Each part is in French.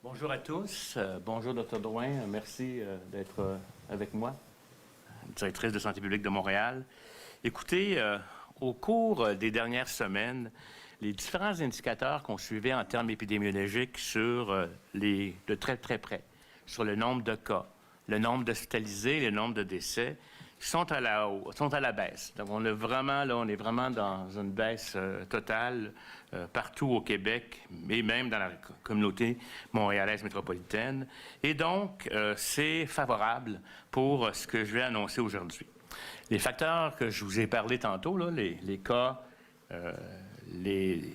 Bonjour à tous. Bonjour, Dr. Drouin. Merci d'être avec moi, directrice de santé publique de Montréal. Écoutez, au cours des dernières semaines, les différents indicateurs qu'on suivait en termes épidémiologiques de très près, sur le nombre de cas, le nombre d'hospitalisés, le nombre de décès, sont à la baisse. Donc, on est vraiment dans une baisse totale partout au Québec, et même dans la communauté montréalaise métropolitaine. Et donc, c'est favorable pour ce que je vais annoncer aujourd'hui. Les facteurs que je vous ai parlé tantôt, là, les cas, les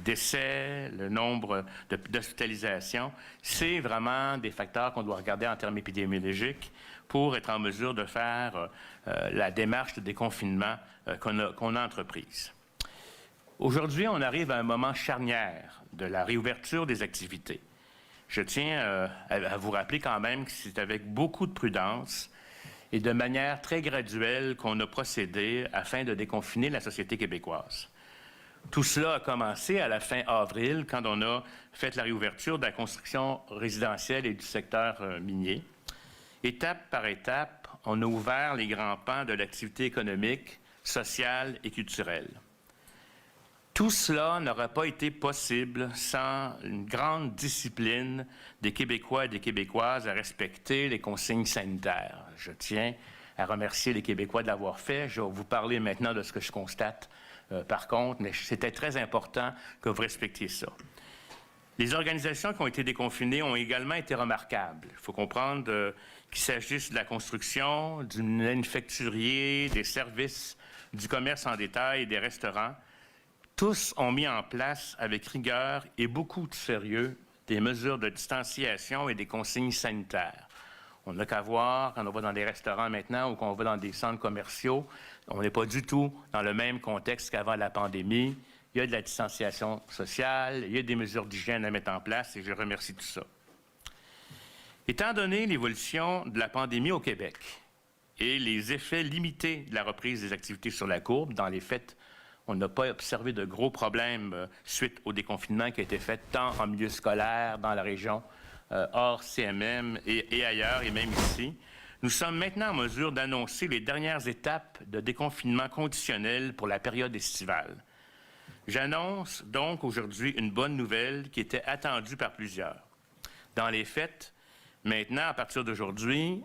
décès, le nombre d'hospitalisations, c'est vraiment des facteurs qu'on doit regarder en termes épidémiologiques pour être en mesure de faire la démarche de déconfinement qu'on a entreprise. Aujourd'hui, on arrive à un moment charnière de la réouverture des activités. Je tiens à vous rappeler quand même que c'est avec beaucoup de prudence et de manière très graduelle qu'on a procédé afin de déconfiner la société québécoise. Tout cela a commencé à la fin avril, quand on a fait la réouverture de la construction résidentielle et du secteur minier. Étape par étape, on a ouvert les grands pans de l'activité économique, sociale et culturelle. Tout cela n'aurait pas été possible sans une grande discipline des Québécois et des Québécoises à respecter les consignes sanitaires. Je tiens à remercier les Québécois de l'avoir fait. Je vais vous parler maintenant de ce que je constate par contre, mais c'était très important que vous respectiez ça. Les organisations qui ont été déconfinées ont également été remarquables. Il faut comprendre qu'il s'agisse de la construction, du manufacturier, des services, du commerce en détail et des restaurants. Tous ont mis en place avec rigueur et beaucoup de sérieux des mesures de distanciation et des consignes sanitaires. On n'a qu'à voir, quand on va dans des restaurants maintenant ou qu'on va dans des centres commerciaux, on n'est pas du tout dans le même contexte qu'avant la pandémie. Il y a de la distanciation sociale, il y a des mesures d'hygiène à mettre en place et je remercie tout ça. Étant donné l'évolution de la pandémie au Québec et les effets limités de la reprise des activités sur la courbe, dans les faits, on n'a pas observé de gros problèmes suite au déconfinement qui a été fait tant en milieu scolaire, dans la région, hors CMM et ailleurs, et même ici. Nous sommes maintenant en mesure d'annoncer les dernières étapes de déconfinement conditionnel pour la période estivale. J'annonce donc aujourd'hui une bonne nouvelle qui était attendue par plusieurs. Dans les faits, maintenant, à partir d'aujourd'hui,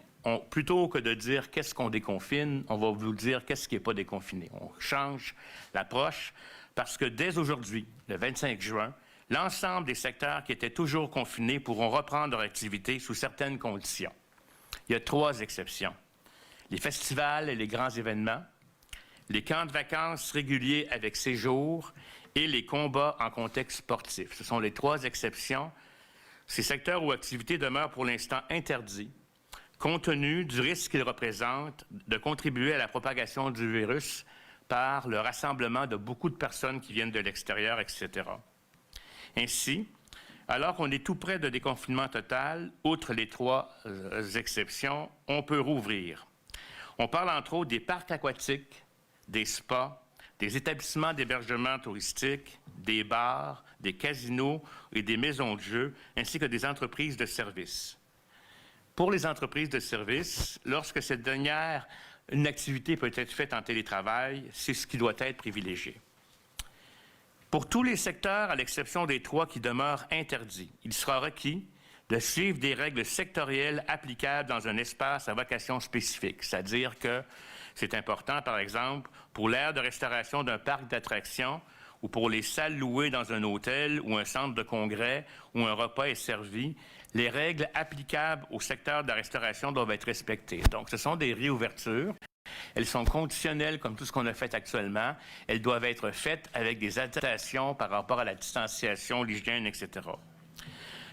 plutôt que de dire qu'est-ce qu'on déconfine, on va vous dire qu'est-ce qui n'est pas déconfiné. On change l'approche parce que dès aujourd'hui, le 25 juin, l'ensemble des secteurs qui étaient toujours confinés pourront reprendre leur activité sous certaines conditions. Il y a 3 exceptions. Les festivals et les grands événements, les camps de vacances réguliers avec séjour et les combats en contexte sportif. Ce sont les 3 exceptions. Ces secteurs ou activités demeurent pour l'instant interdits, compte tenu du risque qu'ils représentent de contribuer à la propagation du virus par le rassemblement de beaucoup de personnes qui viennent de l'extérieur, etc. Ainsi, alors qu'on est tout près de déconfinement total, outre les 3 exceptions, on peut rouvrir. On parle entre autres des parcs aquatiques, des spas, des établissements d'hébergement touristique, des bars, des casinos et des maisons de jeux, ainsi que des entreprises de services. Pour les entreprises de services, lorsque cette dernière, une activité peut être faite en télétravail, c'est ce qui doit être privilégié. Pour tous les secteurs, à l'exception des 3 qui demeurent interdits, il sera requis de suivre des règles sectorielles applicables dans un espace à vocation spécifique. C'est-à-dire que c'est important, par exemple, pour l'aire de restauration d'un parc d'attractions ou pour les salles louées dans un hôtel ou un centre de congrès où un repas est servi, les règles applicables au secteur de la restauration doivent être respectées. Donc, ce sont des réouvertures. Elles sont conditionnelles comme tout ce qu'on a fait actuellement. Elles doivent être faites avec des adaptations par rapport à la distanciation, l'hygiène, etc.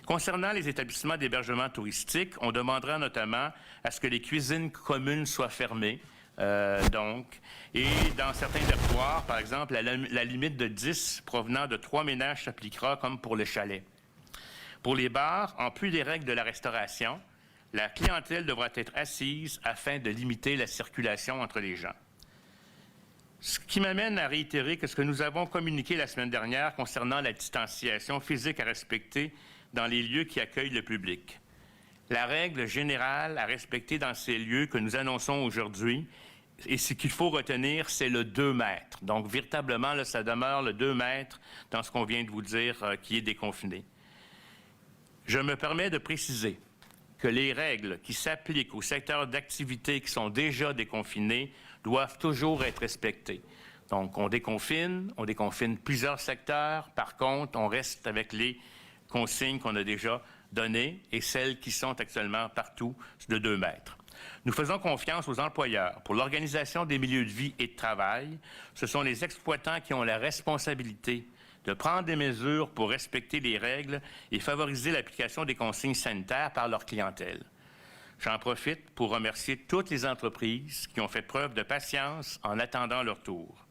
Concernant les établissements d'hébergement touristique, on demandera notamment à ce que les cuisines communes soient fermées. Et dans certains territoires, par exemple, la limite de 10 provenant de 3 ménages s'appliquera comme pour le chalet. Pour les bars, en plus des règles de la restauration, la clientèle devra être assise afin de limiter la circulation entre les gens. Ce qui m'amène à réitérer que ce que nous avons communiqué la semaine dernière concernant la distanciation physique à respecter dans les lieux qui accueillent le public. La règle générale à respecter dans ces lieux que nous annonçons aujourd'hui, et ce qu'il faut retenir, c'est le 2 mètres. Donc, véritablement, là, ça demeure le 2 mètres dans ce qu'on vient de vous dire qui est déconfiné. Je me permets de préciser que les règles qui s'appliquent aux secteurs d'activité qui sont déjà déconfinés doivent toujours être respectées. Donc, on déconfine plusieurs secteurs. Par contre, on reste avec les consignes qu'on a déjà données et celles qui sont actuellement partout de 2 mètres. Nous faisons confiance aux employeurs pour l'organisation des milieux de vie et de travail. Ce sont les exploitants qui ont la responsabilité de prendre des mesures pour respecter les règles et favoriser l'application des consignes sanitaires par leur clientèle. J'en profite pour remercier toutes les entreprises qui ont fait preuve de patience en attendant leur tour.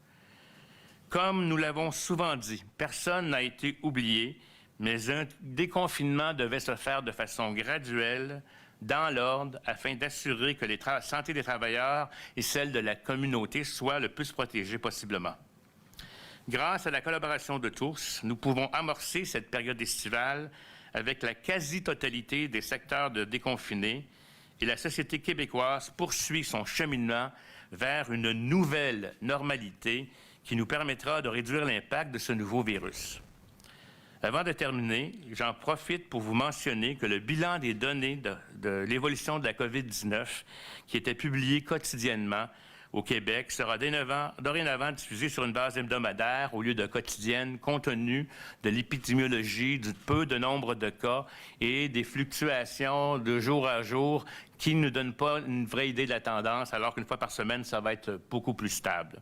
Comme nous l'avons souvent dit, personne n'a été oublié, mais un déconfinement devait se faire de façon graduelle, dans l'ordre, afin d'assurer que la santé des travailleurs et celle de la communauté soient le plus protégées possiblement. Grâce à la collaboration de tous, nous pouvons amorcer cette période estivale avec la quasi-totalité des secteurs de déconfinés et la société québécoise poursuit son cheminement vers une nouvelle normalité qui nous permettra de réduire l'impact de ce nouveau virus. Avant de terminer, j'en profite pour vous mentionner que le bilan des données de l'évolution de la COVID-19, qui était publié quotidiennement au Québec, sera dorénavant diffusé sur une base hebdomadaire au lieu de quotidienne, compte tenu de l'épidémiologie, du peu de nombre de cas et des fluctuations de jour à jour qui ne nous donnent pas une vraie idée de la tendance, alors qu'une fois par semaine, ça va être beaucoup plus stable.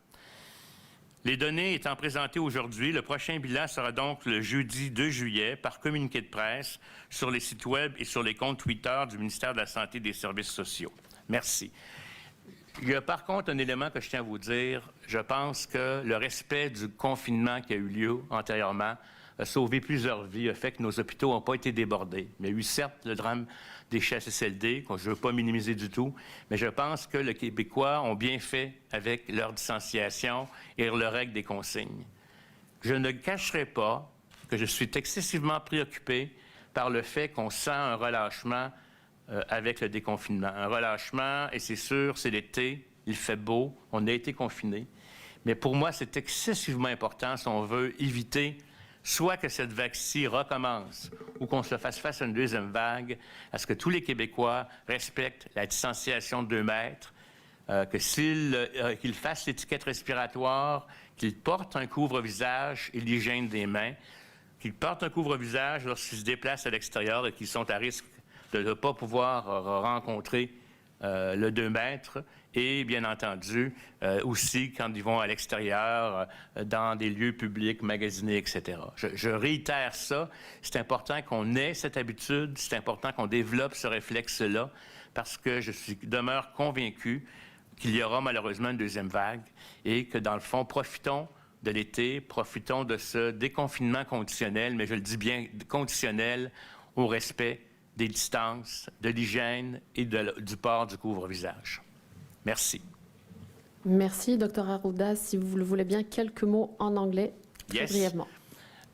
Les données étant présentées aujourd'hui, le prochain bilan sera donc le jeudi 2 juillet par communiqué de presse sur les sites Web et sur les comptes Twitter du ministère de la Santé et des Services sociaux. Merci. Il y a par contre un élément que je tiens à vous dire. Je pense que le respect du confinement qui a eu lieu antérieurement a sauvé plusieurs vies, a fait que nos hôpitaux n'ont pas été débordés. Il y a eu certes le drame des CHSLD, que je ne veux pas minimiser du tout, mais je pense que les Québécois ont bien fait avec leur distanciation et leur règle des consignes. Je ne cacherai pas que je suis excessivement préoccupé par le fait qu'on sent un relâchement avec le déconfinement. Un relâchement, et c'est sûr, c'est l'été, il fait beau, on a été confinés. Mais pour moi, c'est excessivement important si on veut éviter soit que cette vague-ci recommence ou qu'on se fasse face à une deuxième vague, à ce que tous les Québécois respectent la distanciation de 2 mètres, qu'ils fassent l'étiquette respiratoire, qu'ils portent un couvre-visage et l'hygiène des mains, qu'ils portent un couvre-visage lorsqu'ils se déplacent à l'extérieur et qu'ils sont à risque de ne pas pouvoir rencontrer le 2 mètres et, bien entendu, aussi quand ils vont à l'extérieur, dans des lieux publics, magasinés, etc. Je réitère ça. C'est important qu'on ait cette habitude, c'est important qu'on développe ce réflexe-là, parce que je demeure convaincu qu'il y aura malheureusement une deuxième vague et que, dans le fond, profitons de l'été, profitons de ce déconfinement conditionnel, mais je le dis bien conditionnel, au respect des distances, de l'hygiène et du port du couvre-visage. Merci. Merci, Dr. Arruda. Si vous le voulez bien, quelques mots en anglais, très brièvement.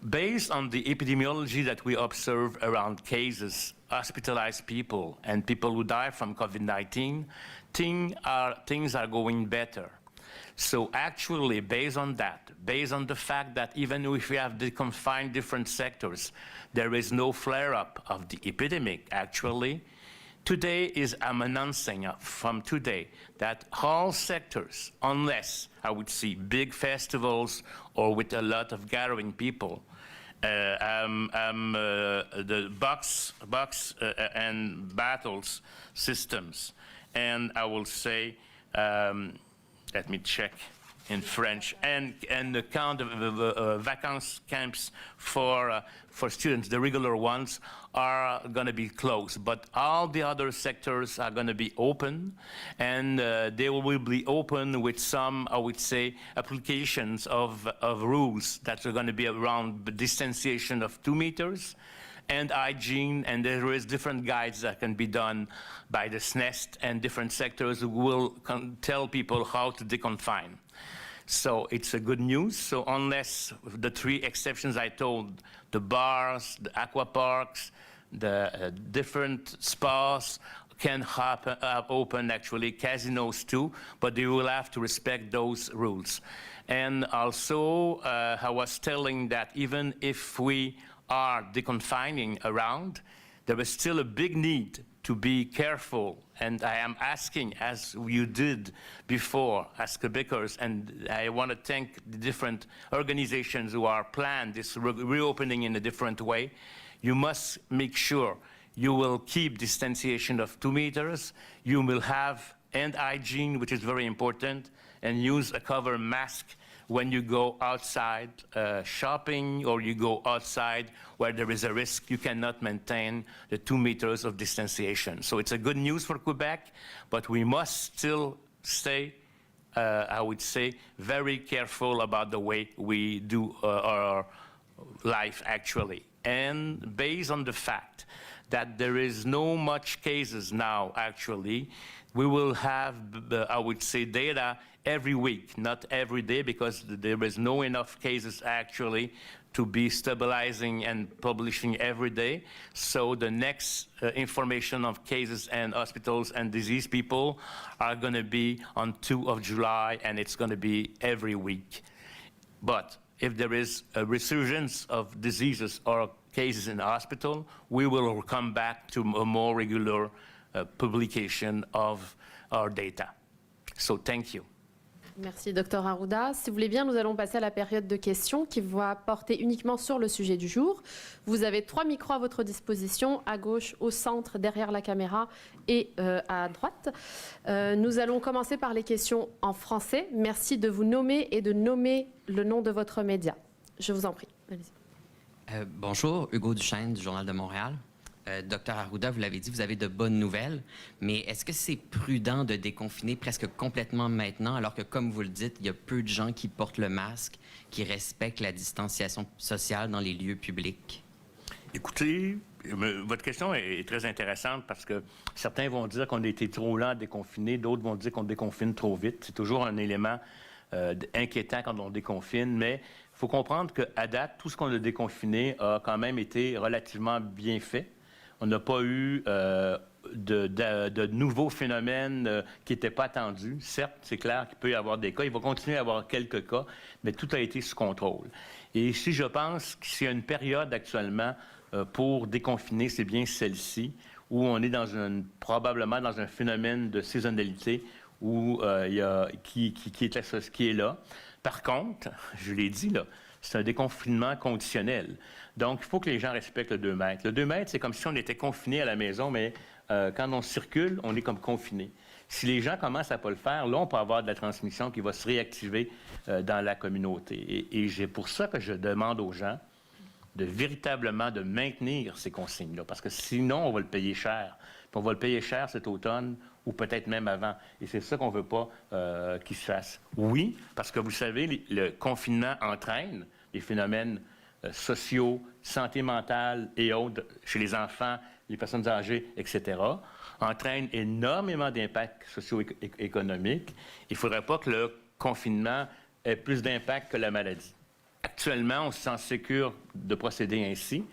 Based on the epidemiology that we observe around cases, hospitalized people, and people who die from COVID-19, things are going better. So actually, based on that, based on the fact that even if we have deconfined different sectors, there is no flare-up of the epidemic, actually, today I'm announcing from today that all sectors, unless I would see big festivals or with a lot of gathering people, the box and battles systems, and I will say, let me check in French, and the kind of vacances camps for students, the regular ones, are going to be closed. But all the other sectors are going to be open, and they will be open with some, I would say, applications of rules that are going to be around the distanciation of 2 meters, and hygiene, and there is different guides that can be done by the SNEST and different sectors who will tell people how to deconfine. So it's a good news. So unless the three exceptions I told, the bars, the aqua parks, the different spas can open actually, casinos too, but they will have to respect those rules. And also, I was telling that even if we are deconfining around, there is still a big need to be careful. And I am asking, as you did before, as Quebecers, and I want to thank the different organizations who are planned this reopening in a different way. You must make sure you will keep distanciation of 2 meters. You will have hand hygiene, which is very important, and use a cover mask when you go outside shopping or you go outside where there is a risk you cannot maintain the 2 meters of distanciation. So it's a good news for Quebec, but we must still stay, I would say, very careful about the way we do our life actually. And based on the fact that there is no much cases now actually, we will have, I would say, data every week, not every day, because there is no enough cases actually to be stabilizing and publishing every day. So the next information of cases and hospitals and diseased people are going to be on 2 of July, and it's going to be every week. But if there is a resurgence of diseases or cases in the hospital, we will come back to a more regular publication of our data. So thank you. Merci, Dr Arruda. Si vous voulez bien, nous allons passer à la période de questions qui va porter uniquement sur le sujet du jour. Vous avez 3 micros à votre disposition, à gauche, au centre, derrière la caméra et à droite. Nous allons commencer par les questions en français. Merci de vous nommer et de nommer le nom de votre média. Je vous en prie. Allez-y. Bonjour, Hugo Duchesne du Journal de Montréal. Docteur Arruda, vous l'avez dit, vous avez de bonnes nouvelles, mais est-ce que c'est prudent de déconfiner presque complètement maintenant, alors que, comme vous le dites, il y a peu de gens qui portent le masque, qui respectent la distanciation sociale dans les lieux publics? Écoutez, votre question est très intéressante parce que certains vont dire qu'on a été trop lent à déconfiner, d'autres vont dire qu'on déconfine trop vite. C'est toujours un élément inquiétant quand on déconfine, mais il faut comprendre qu'à date, tout ce qu'on a déconfiné a quand même été relativement bien fait. On n'a pas eu de nouveaux phénomènes qui n'étaient pas attendus. Certes, c'est clair qu'il peut y avoir des cas. Il va continuer à y avoir quelques cas, mais tout a été sous contrôle. Et ici, je pense qu'il y a une période actuellement pour déconfiner, c'est bien celle-ci, où on est probablement dans un phénomène de saisonnalité qui est là. Par contre, je l'ai dit, là, c'est un déconfinement conditionnel. Donc, il faut que les gens respectent le 2 mètres. Le 2 mètres, c'est comme si on était confiné à la maison, mais quand on circule, on est comme confiné. Si les gens commencent à ne pas le faire, là, on peut avoir de la transmission qui va se réactiver dans la communauté. Et c'est pour ça que je demande aux gens de véritablement de maintenir ces consignes-là, parce que sinon, on va le payer cher. Puis on va le payer cher cet automne ou peut-être même avant. Et c'est ça qu'on ne veut pas qu'il se fasse. Oui, parce que vous savez, le confinement entraîne des phénomènes sociaux, santé mentale et autres chez les enfants, les personnes âgées, etc., entraîne énormément d'impacts socio-économiques. Il ne faudrait pas que le confinement ait plus d'impact que la maladie. Actuellement, on se sent sécure de procéder ainsi,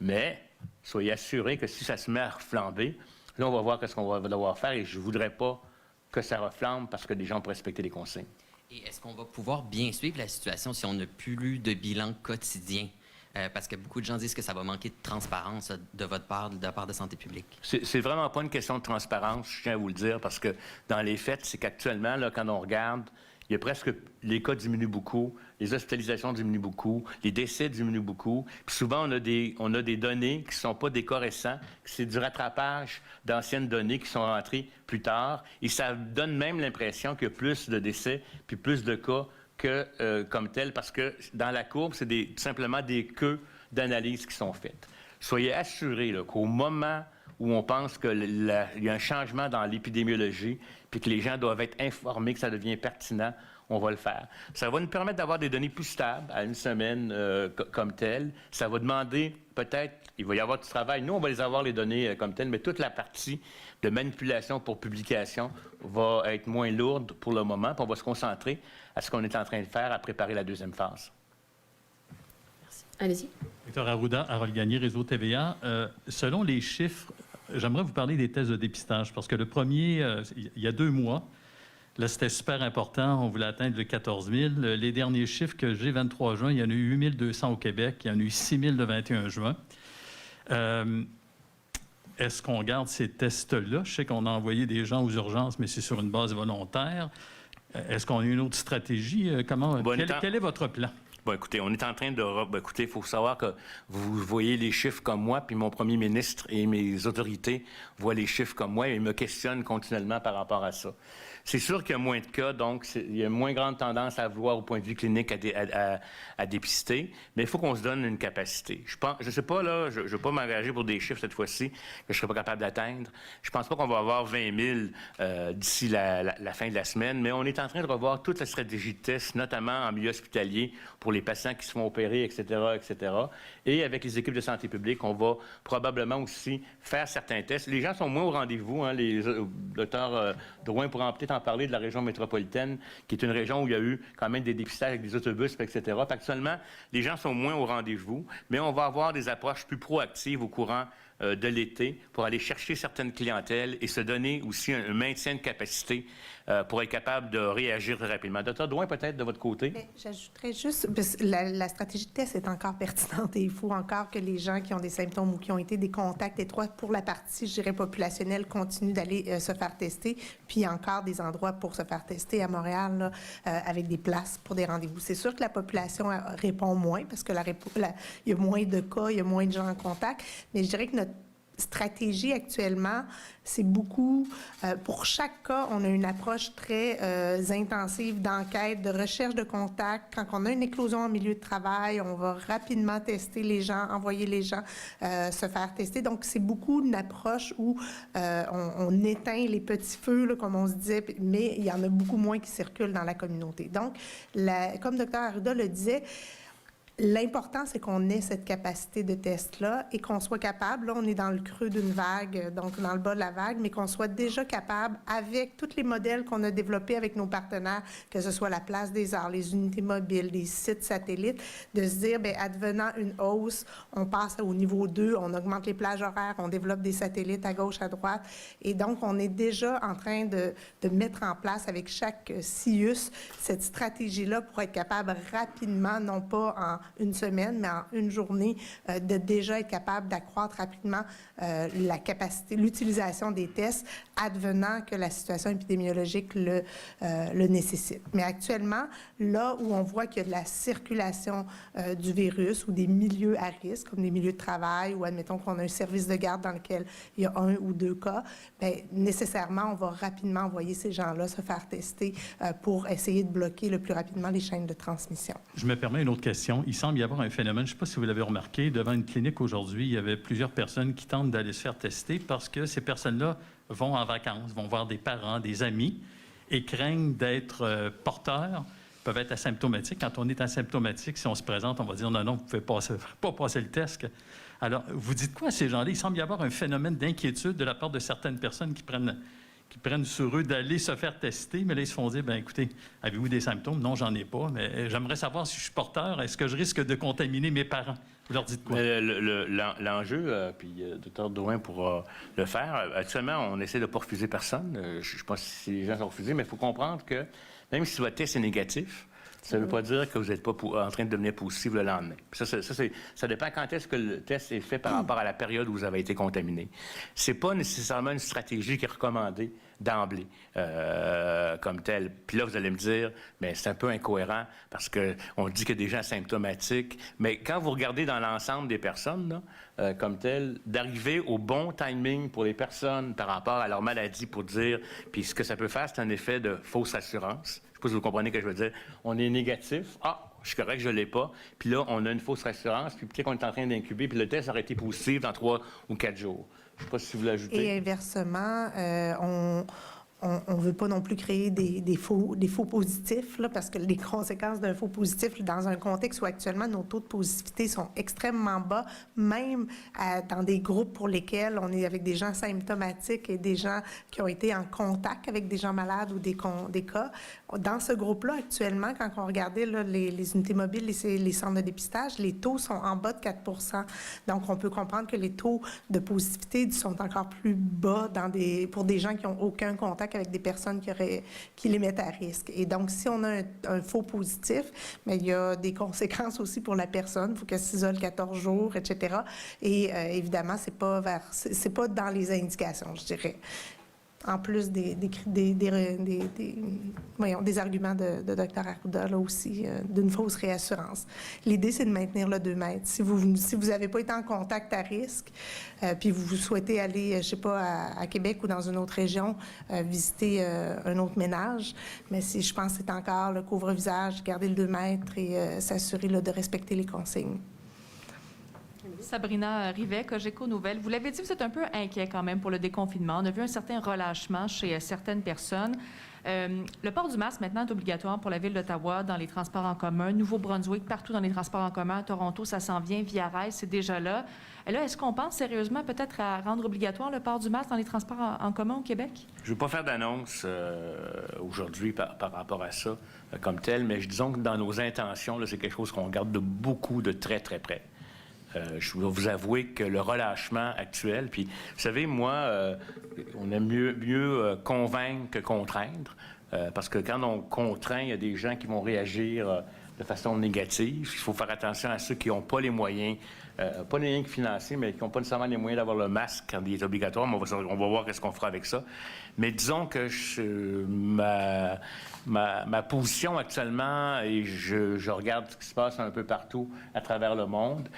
mais soyez assurés que si ça se met à reflamber, là, on va voir ce qu'on va devoir faire et je ne voudrais pas que ça reflambe parce que les gens peuvent respecter les consignes. Et est-ce qu'on va pouvoir bien suivre la situation si on n'a plus de bilan quotidien? Parce que beaucoup de gens disent que ça va manquer de transparence de votre part, de la part de Santé publique. C'est vraiment pas une question de transparence, je tiens à vous le dire, parce que dans les faits, c'est qu'actuellement, là, quand on regarde, il y a presque, les cas diminuent beaucoup, les hospitalisations diminuent beaucoup, les décès diminuent beaucoup. Puis souvent, on a des données qui ne sont pas des cas récents, c'est du rattrapage d'anciennes données qui sont rentrées plus tard. Et ça donne même l'impression qu'il y a plus de décès puis plus de cas que comme tel, parce que dans la courbe, c'est tout simplement des queues d'analyse qui sont faites. Soyez assurés qu'au moment où on pense qu'il y a un changement dans l'épidémiologie, puis que les gens doivent être informés, que ça devient pertinent, on va le faire. Ça va nous permettre d'avoir des données plus stables à une semaine comme telle. Ça va demander peut-être, il va y avoir du travail. Nous, on va les avoir, les données comme telles, mais toute la partie de manipulation pour publication va être moins lourde pour le moment, puis on va se concentrer à ce qu'on est en train de faire, à préparer la deuxième phase. Merci. Allez-y. Docteur Arruda, Harold Gagné, Réseau TVA. Selon les chiffres, j'aimerais vous parler des tests de dépistage, parce que le premier, il y a 2 mois, là, c'était super important. On voulait atteindre le 14 000. Les derniers chiffres que j'ai, 23 juin, il y en a eu 8 200 au Québec. Il y en a eu 6 000 le 21 juin. Est-ce qu'on garde ces tests-là? Je sais qu'on a envoyé des gens aux urgences, mais c'est sur une base volontaire. Est-ce qu'on a une autre stratégie? Quel est votre plan? Bon, écoutez, on est en train de... Bon, écoutez, il faut savoir que vous voyez les chiffres comme moi, puis mon premier ministre et mes autorités voient les chiffres comme moi et me questionnent continuellement par rapport à ça. C'est sûr qu'il y a moins de cas, donc il y a moins grande tendance à vouloir au point de vue clinique à dépister, mais il faut qu'on se donne une capacité. Je sais pas, là, je ne vais pas m'engager pour des chiffres cette fois-ci que je ne serai pas capable d'atteindre. Je pense pas qu'on va avoir 20 000 d'ici la fin de la semaine, mais on est en train de revoir toute la stratégie de test, notamment en milieu hospitalier, pour les patients qui se font opérer, etc., etc. Et avec les équipes de santé publique, on va probablement aussi faire certains tests. Les gens sont moins au rendez-vous. Hein, les docteurs Drouin pourra peut-être en parler de la région métropolitaine, qui est une région où il y a eu quand même des dépistages avec des autobus, etc. Actuellement, les gens sont moins au rendez-vous, mais on va avoir des approches plus proactives au courant de l'été pour aller chercher certaines clientèles et se donner aussi un maintien de capacité pour être capable de réagir très rapidement. Docteur Drouin, peut-être de votre côté? J'ajouterais juste, parce que la stratégie de test est encore pertinente et il faut encore que les gens qui ont des symptômes ou qui ont été des contacts étroits pour la partie, je dirais, populationnelle, continuent d'aller se faire tester. Puis il y a encore des endroits pour se faire tester à Montréal, là, avec des places pour des rendez-vous. C'est sûr que la population répond moins parce que il y a moins de cas, il y a moins de gens en contact, mais je dirais que notre stratégie actuellement, c'est beaucoup... pour chaque cas, on a une approche très intensive d'enquête, de recherche de contact. Quand on a une éclosion en milieu de travail, on va rapidement tester les gens, envoyer les gens se faire tester. Donc, c'est beaucoup une approche où on éteint les petits feux, là, comme on se disait, mais il y en a beaucoup moins qui circulent dans la communauté. Donc, comme Dr. Arruda le disait, l'important, c'est qu'on ait cette capacité de test-là et qu'on soit capable, là, on est dans le creux d'une vague, donc dans le bas de la vague, mais qu'on soit déjà capable, avec tous les modèles qu'on a développés avec nos partenaires, que ce soit la Place des Arts, les unités mobiles, les sites satellites, de se dire, bien, advenant une hausse, on passe au niveau 2, on augmente les plages horaires, on développe des satellites à gauche, à droite. Et donc, on est déjà en train de mettre en place avec chaque CIUS cette stratégie-là pour être capable rapidement, non pas en une semaine, mais en une journée, de déjà être capable d'accroître rapidement la capacité, l'utilisation des tests, advenant que la situation épidémiologique le nécessite. Mais actuellement, là où on voit qu'il y a de la circulation du virus ou des milieux à risque, comme des milieux de travail, ou admettons qu'on a un service de garde dans lequel il y a 1 ou 2 cas, bien, nécessairement, on va rapidement envoyer ces gens-là se faire tester pour essayer de bloquer le plus rapidement les chaînes de transmission. Je me permets une autre question. Il semble y avoir un phénomène, je ne sais pas si vous l'avez remarqué, devant une clinique aujourd'hui, il y avait plusieurs personnes qui tentent d'aller se faire tester parce que ces personnes-là vont en vacances, vont voir des parents, des amis et craignent d'être porteurs, peuvent être asymptomatiques. Quand on est asymptomatique, si on se présente, on va dire non, vous ne pouvez pas passer le test. Alors, vous dites quoi à ces gens-là? Il semble y avoir un phénomène d'inquiétude de la part de certaines personnes qui prennent sur eux d'aller se faire tester, mais là, ils se font dire, bien, écoutez, avez-vous des symptômes? Non, j'en ai pas, mais j'aimerais savoir si je suis porteur. Est-ce que je risque de contaminer mes parents? Vous leur dites quoi? L'enjeu, puis le Dr. Drouin pourra le faire. Actuellement, on essaie de ne pas refuser personne. Je ne sais pas si les gens sont refusés, mais il faut comprendre que même si votre test est négatif, ça ne veut pas dire que vous n'êtes pas en train de devenir positif le lendemain. Puis ça dépend quand est-ce que le test est fait par rapport à la période où vous avez été contaminé. Ce n'est pas nécessairement une stratégie qui est recommandée d'emblée comme telle. Puis là, vous allez me dire, bien, c'est un peu incohérent parce qu'on dit qu'il y a des gens asymptomatiques. Mais quand vous regardez dans l'ensemble des personnes, là, comme telles, d'arriver au bon timing pour les personnes par rapport à leur maladie pour dire, puis ce que ça peut faire, c'est un effet de fausse assurance. Je ne sais pas si vous comprenez ce que je veux dire. On est négatif. Ah, je suis correct, je ne l'ai pas. Puis là, on a une fausse rassurance. Puis peut-être qu'on est en train d'incuber. Puis le test aurait été positif dans 3 ou 4 jours. Je ne sais pas si vous l'ajoutez. Et inversement, on ne veut pas non plus créer des faux positifs, là, parce que les conséquences d'un faux positif, dans un contexte où actuellement nos taux de positivité sont extrêmement bas, même dans des groupes pour lesquels on est avec des gens symptomatiques et des gens qui ont été en contact avec des gens malades ou des cas. Dans ce groupe-là, actuellement, quand on regardait là, les unités mobiles, les centres de dépistage, les taux sont en bas de 4 %. Donc, on peut comprendre que les taux de positivité sont encore plus bas pour des gens qui n'ont aucun contact avec des personnes qui les mettent à risque. Et donc, si on a un faux positif, mais il y a des conséquences aussi pour la personne. Il faut qu'elle s'isole 14 jours, etc. Et évidemment, c'est pas dans les indications, je dirais. En plus des arguments de Dr. Arruda, là aussi, d'une fausse réassurance. L'idée, c'est de maintenir le 2 mètres. Si vous n'avez pas été en contact à risque, puis vous souhaitez aller, je sais pas, à Québec ou dans une autre région, visiter un autre ménage, mais je pense que c'est encore le couvre-visage, garder le 2 mètres et s'assurer de respecter les consignes. Sabrina Rivet, Cogeco Nouvelles. Vous l'avez dit, vous êtes un peu inquiet quand même pour le déconfinement. On a vu un certain relâchement chez certaines personnes. Le port du masque, maintenant, est obligatoire pour la Ville d'Ottawa dans les transports en commun. Nouveau-Brunswick, partout dans les transports en commun. À Toronto, ça s'en vient. Via Rail, c'est déjà là. Et là, est-ce qu'on pense sérieusement peut-être à rendre obligatoire le port du masque dans les transports en commun au Québec? Je ne veux pas faire d'annonce aujourd'hui par rapport à ça comme tel, mais disons que dans nos intentions, là, c'est quelque chose qu'on regarde de très, très près. Je dois vous avouer que le relâchement actuel, puis vous savez, moi, on aime mieux convaincre que contraindre, parce que quand on contraint, il y a des gens qui vont réagir de façon négative. Il faut faire attention à ceux qui n'ont pas les moyens, pas les moyens financiers, mais qui n'ont pas nécessairement les moyens d'avoir le masque quand il est obligatoire. Mais on va voir ce qu'on fera avec ça. Mais disons que ma position actuellement, et je regarde ce qui se passe un peu partout à travers le monde,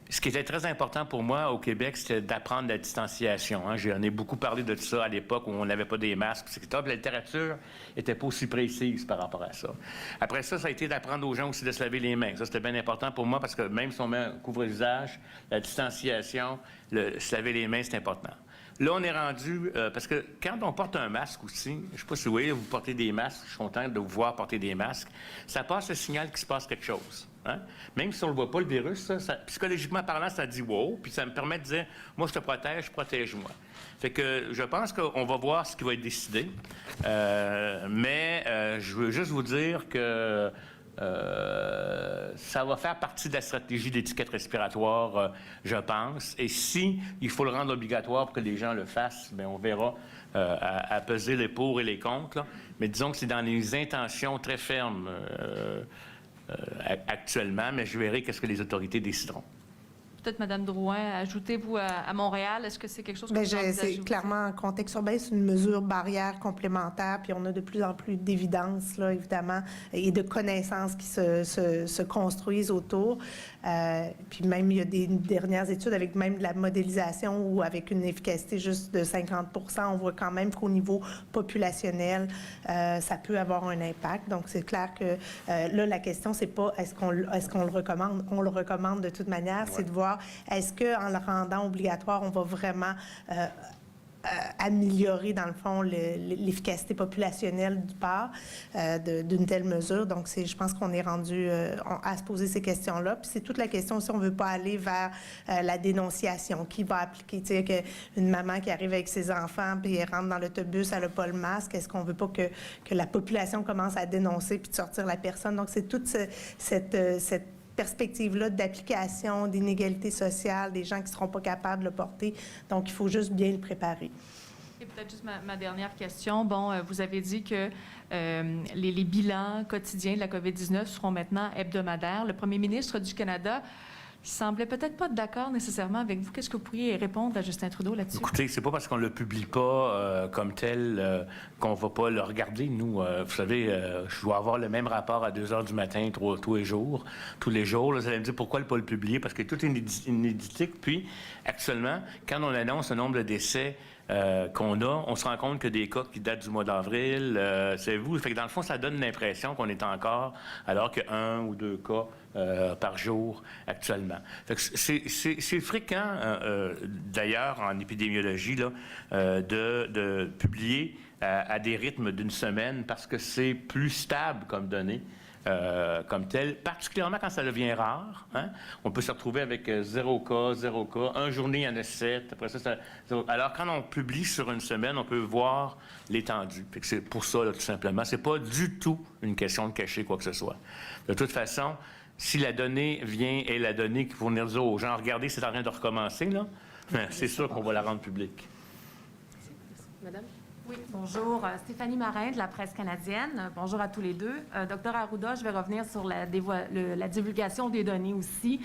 ce qui était très important pour moi au Québec, c'était d'apprendre la distanciation. Hein. J'en ai beaucoup parlé de ça à l'époque où on n'avait pas des masques, etc. Puis la littérature n'était pas aussi précise par rapport à ça. Après ça, ça a été d'apprendre aux gens aussi de se laver les mains. Ça, c'était bien important pour moi parce que même si on met un couvre-visage, la distanciation, se laver les mains, c'est important. Là, on est rendu... parce que quand on porte un masque aussi, je ne sais pas si vous voyez, vous portez des masques, je suis content de vous voir porter des masques, ça passe le signal qu'il se passe quelque chose. Hein? Même si on ne le voit pas, le virus, ça, psychologiquement parlant, ça dit « wow », puis ça me permet de dire « moi, je te protège, protège-moi ». Fait que je pense qu'on va voir ce qui va être décidé, mais je veux juste vous dire que ça va faire partie de la stratégie d'étiquette respiratoire, je pense. Et si il faut le rendre obligatoire pour que les gens le fassent, bien, on verra à peser les pour et les contre. Là. Mais disons que c'est dans les intentions très fermes actuellement, mais je verrai qu'est-ce que les autorités décideront. Peut-être, Mme Drouin, ajoutez-vous à Montréal, est-ce que c'est quelque chose que vous envisagez? C'est clairement, en contexte urbain, c'est une mesure barrière complémentaire, puis on a de plus en plus d'évidence, là, évidemment, et de connaissances qui se construisent autour. Puis même, il y a des dernières études avec même de la modélisation ou avec une efficacité juste de 50 %. On voit quand même qu'au niveau populationnel, ça peut avoir un impact. Donc, c'est clair que là, la question, c'est pas est-ce qu'on le recommande? On le recommande de toute manière. Ouais. C'est de voir est-ce qu'en le rendant obligatoire, on va vraiment améliorer, dans le fond, l'efficacité populationnelle du port d'une telle mesure. Donc, je pense qu'on est rendu à se poser ces questions-là. Puis c'est toute la question si on ne veut pas aller vers la dénonciation. Qui va appliquer? Tu sais, une maman qui arrive avec ses enfants puis elle rentre dans l'autobus, elle n'a pas le masque. Est-ce qu'on ne veut pas que la population commence à dénoncer puis de sortir la personne? Donc, c'est toute cette perspective-là d'application, d'inégalité sociale, des gens qui ne seront pas capables de le porter. Donc, il faut juste bien le préparer. Et peut-être juste ma dernière question. Bon, vous avez dit que les bilans quotidiens de la COVID-19 seront maintenant hebdomadaires. Le premier ministre du Canada semblait peut-être pas d'accord nécessairement avec vous. Qu'est-ce que vous pourriez répondre à Justin Trudeau là-dessus? Écoutez, c'est pas parce qu'on le publie pas comme tel qu'on va pas le regarder. Nous, vous savez, je dois avoir le même rapport à 2 heures du matin tous les jours. Là, vous allez me dire pourquoi ne pas le publier? Parce qu'il y a toute une éthique. Puis, actuellement, quand on annonce le nombre de décès qu'on a, on se rend compte que des cas qui datent du mois d'avril, c'est vous. Fait que dans le fond, ça donne l'impression qu'on est encore, alors que 1 ou 2 cas par jour actuellement. Fait que c'est fréquent, d'ailleurs, en épidémiologie, là, de publier à des rythmes d'une semaine parce que c'est plus stable comme données. Comme tel, particulièrement quand ça devient rare. Hein? On peut se retrouver avec 0 cas. Un journée, il y en a 7. Après ça, alors, quand on publie sur une semaine, on peut voir l'étendue. C'est pour ça, là, tout simplement. C'est pas du tout une question de cacher quoi que ce soit. De toute façon, si la donnée vient et la donnée pour venir dire aux gens, regardez, c'est en train de recommencer, là, c'est sûr qu'on va la rendre publique. Madame? Oui, bonjour. Stéphanie Marin de la presse canadienne. Bonjour à tous les deux. Docteur Arruda, je vais revenir sur la divulgation des données aussi.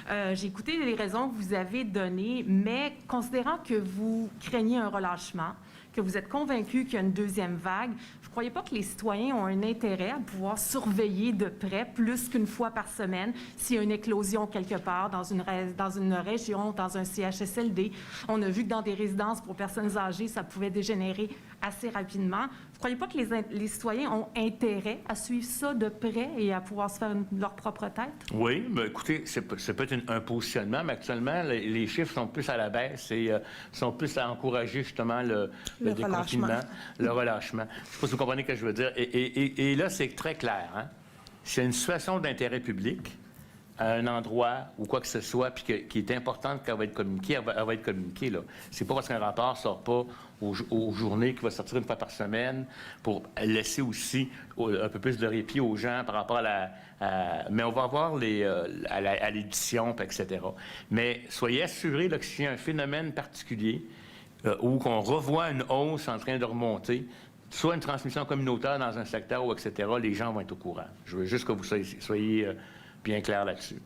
J'ai écouté les raisons que vous avez données, mais considérant que vous craignez un relâchement, que vous êtes convaincu qu'il y a une deuxième vague, vous ne croyez pas que les citoyens ont un intérêt à pouvoir surveiller de près, plus qu'une fois par semaine, s'il y a une éclosion quelque part dans une région, dans un CHSLD? On a vu que dans des résidences pour personnes âgées, ça pouvait dégénérer assez rapidement. Vous ne croyez pas que les citoyens ont intérêt à suivre ça de près et à pouvoir se faire leur propre tête? Oui, mais écoutez, c'est peut-être un positionnement, mais actuellement, les chiffres sont plus à la baisse et sont plus à encourager justement le déconfinement, le relâchement. Je ne sais pas si vous comprenez ce que je veux dire. Et là, c'est très clair. Hein? C'est une situation d'intérêt public à un endroit ou quoi que ce soit, puis qui est importante qu'elle va être communiquée, elle va être communiquée. Là. C'est pas parce qu'un rapport ne sort pas aux journées qu'il va sortir une fois par semaine pour laisser aussi un peu plus de répit aux gens par rapport mais on va voir à l'édition, etc. Mais soyez assurés là, que s'il y a un phénomène particulier ou qu'on revoit une hausse en train de remonter, soit une transmission communautaire dans un secteur ou etc., les gens vont être au courant. Je veux juste que vous soyez bien clair là-dessus.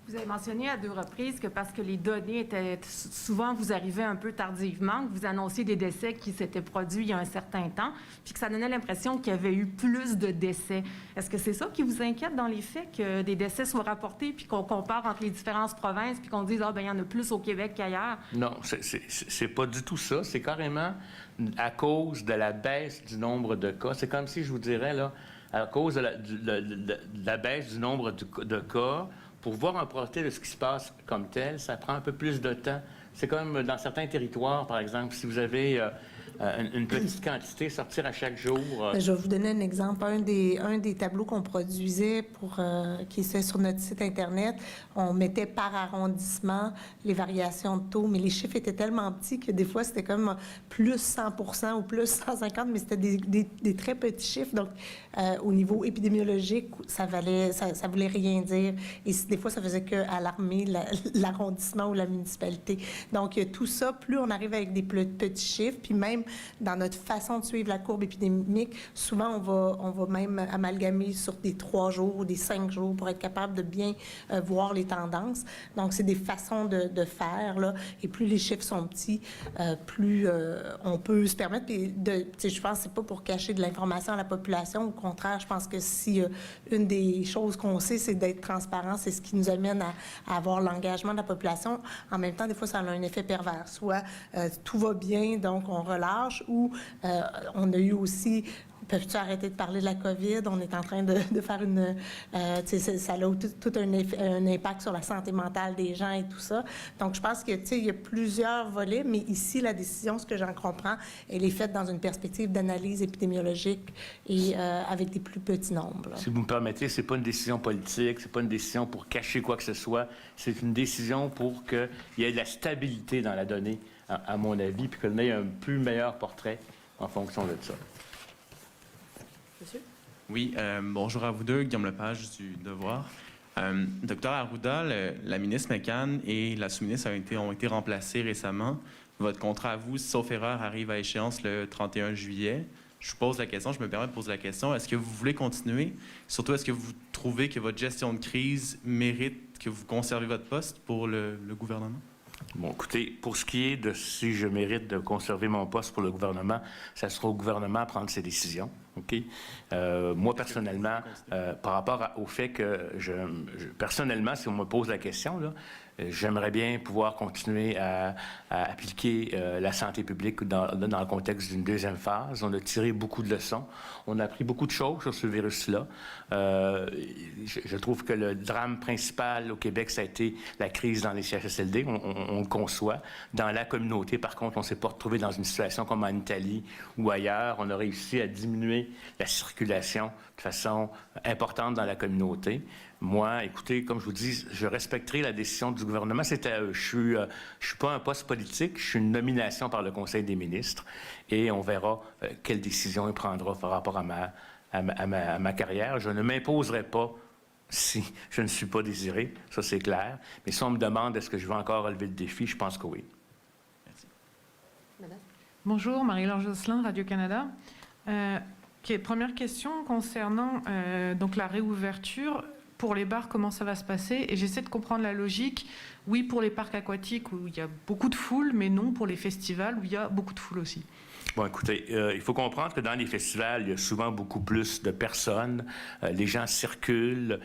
Vous avez mentionné à 2 reprises que parce que les données étaient souvent, vous arrivez un peu tardivement, que vous annonciez des décès qui s'étaient produits il y a un certain temps, puis que ça donnait l'impression qu'il y avait eu plus de décès. Est-ce que c'est ça qui vous inquiète dans les faits, que des décès soient rapportés, puis qu'on compare entre les différentes provinces, puis qu'on dise, il y en a plus au Québec qu'ailleurs? Non, c'est pas du tout ça. C'est carrément à cause de la baisse du nombre de cas. C'est comme si je vous dirais, là, à cause de la baisse du nombre de cas, pour voir un portrait de ce qui se passe comme tel, ça prend un peu plus de temps. C'est comme dans certains territoires, par exemple, si vous avez une petite quantité, sortir à chaque jour. Je vais vous donner un exemple. Un des tableaux qu'on produisait qui était sur notre site Internet, on mettait par arrondissement les variations de taux, mais les chiffres étaient tellement petits que des fois, c'était comme plus 100% ou plus 150, mais c'était des très petits chiffres. Donc, au niveau épidémiologique, ça voulait rien dire. Et des fois, ça faisait qu'alarmer l'arrondissement ou la municipalité. Donc, tout ça, plus on arrive avec des petits chiffres, puis même dans notre façon de suivre la courbe épidémique, souvent, on va même amalgamer sur des 3 jours ou des 5 jours pour être capable de bien voir les tendances. Donc, c'est des façons de faire, là. Et plus les chiffres sont petits, plus on peut se permettre je pense que c'est pas pour cacher de l'information à la population. Au contraire, je pense que si une des choses qu'on sait, c'est d'être transparent, c'est ce qui nous amène à avoir l'engagement de la population. En même temps, des fois, ça a un effet pervers. Soit tout va bien, donc on relâche, ou on a eu aussi... Peux-tu arrêter de parler de la COVID? On est en train de faire ça a tout un impact sur la santé mentale des gens et tout ça. Donc, je pense que, il y a plusieurs volets, mais ici, la décision, ce que j'en comprends, elle est faite dans une perspective d'analyse épidémiologique et avec des plus petits nombres. Là. Si vous me permettez, c'est pas une décision politique, c'est pas une décision pour cacher quoi que ce soit. C'est une décision pour qu'il y ait de la stabilité dans la donnée, à mon avis, puis qu'on ait un plus meilleur portrait en fonction de ça. Monsieur? Oui, bonjour à vous deux, Guillaume Lepage du Devoir. Docteur Arruda, la ministre McCann et la sous-ministre ont été remplacés récemment. Votre contrat à vous, sauf erreur, arrive à échéance le 31 juillet. Je vous pose la question, je me permets de poser la question. Est-ce que vous voulez continuer? Surtout, est-ce que vous trouvez que votre gestion de crise mérite que vous conservez votre poste pour le gouvernement? Bon, écoutez, pour ce qui est de si je mérite de conserver mon poste pour le gouvernement, ça sera au gouvernement à prendre ses décisions. OK? Moi, personnellement, par rapport au fait que personnellement, si on me pose la question, là, J'aimerais bien pouvoir continuer à appliquer la santé publique dans le contexte d'une deuxième phase. On a tiré beaucoup de leçons. On a appris beaucoup de choses sur ce virus-là. Je trouve que le drame principal au Québec, ça a été la crise dans les CHSLD. On le conçoit. Dans la communauté, par contre, on ne s'est pas retrouvé dans une situation comme en Italie ou ailleurs. On a réussi à diminuer la circulation de façon importante dans la communauté. Moi, écoutez, comme je vous dis, je respecterai la décision du gouvernement. C'est à eux. Je suis pas un poste politique, je suis une nomination par le Conseil des ministres et on verra quelle décision il prendra par rapport à ma carrière. Je ne m'imposerai pas si je ne suis pas désiré, ça c'est clair. Mais si on me demande est-ce que je veux encore relever le défi, je pense que oui. Merci. Madame. Bonjour, Marie-Laure Josselin, Radio-Canada. Première question concernant donc la réouverture. Pour les bars, comment ça va se passer? Et j'essaie de comprendre la logique. Oui, pour les parcs aquatiques où il y a beaucoup de foule, mais non pour les festivals où il y a beaucoup de foule aussi. Bon, écoutez, il faut comprendre que dans les festivals, il y a souvent beaucoup plus de personnes. Les gens circulent,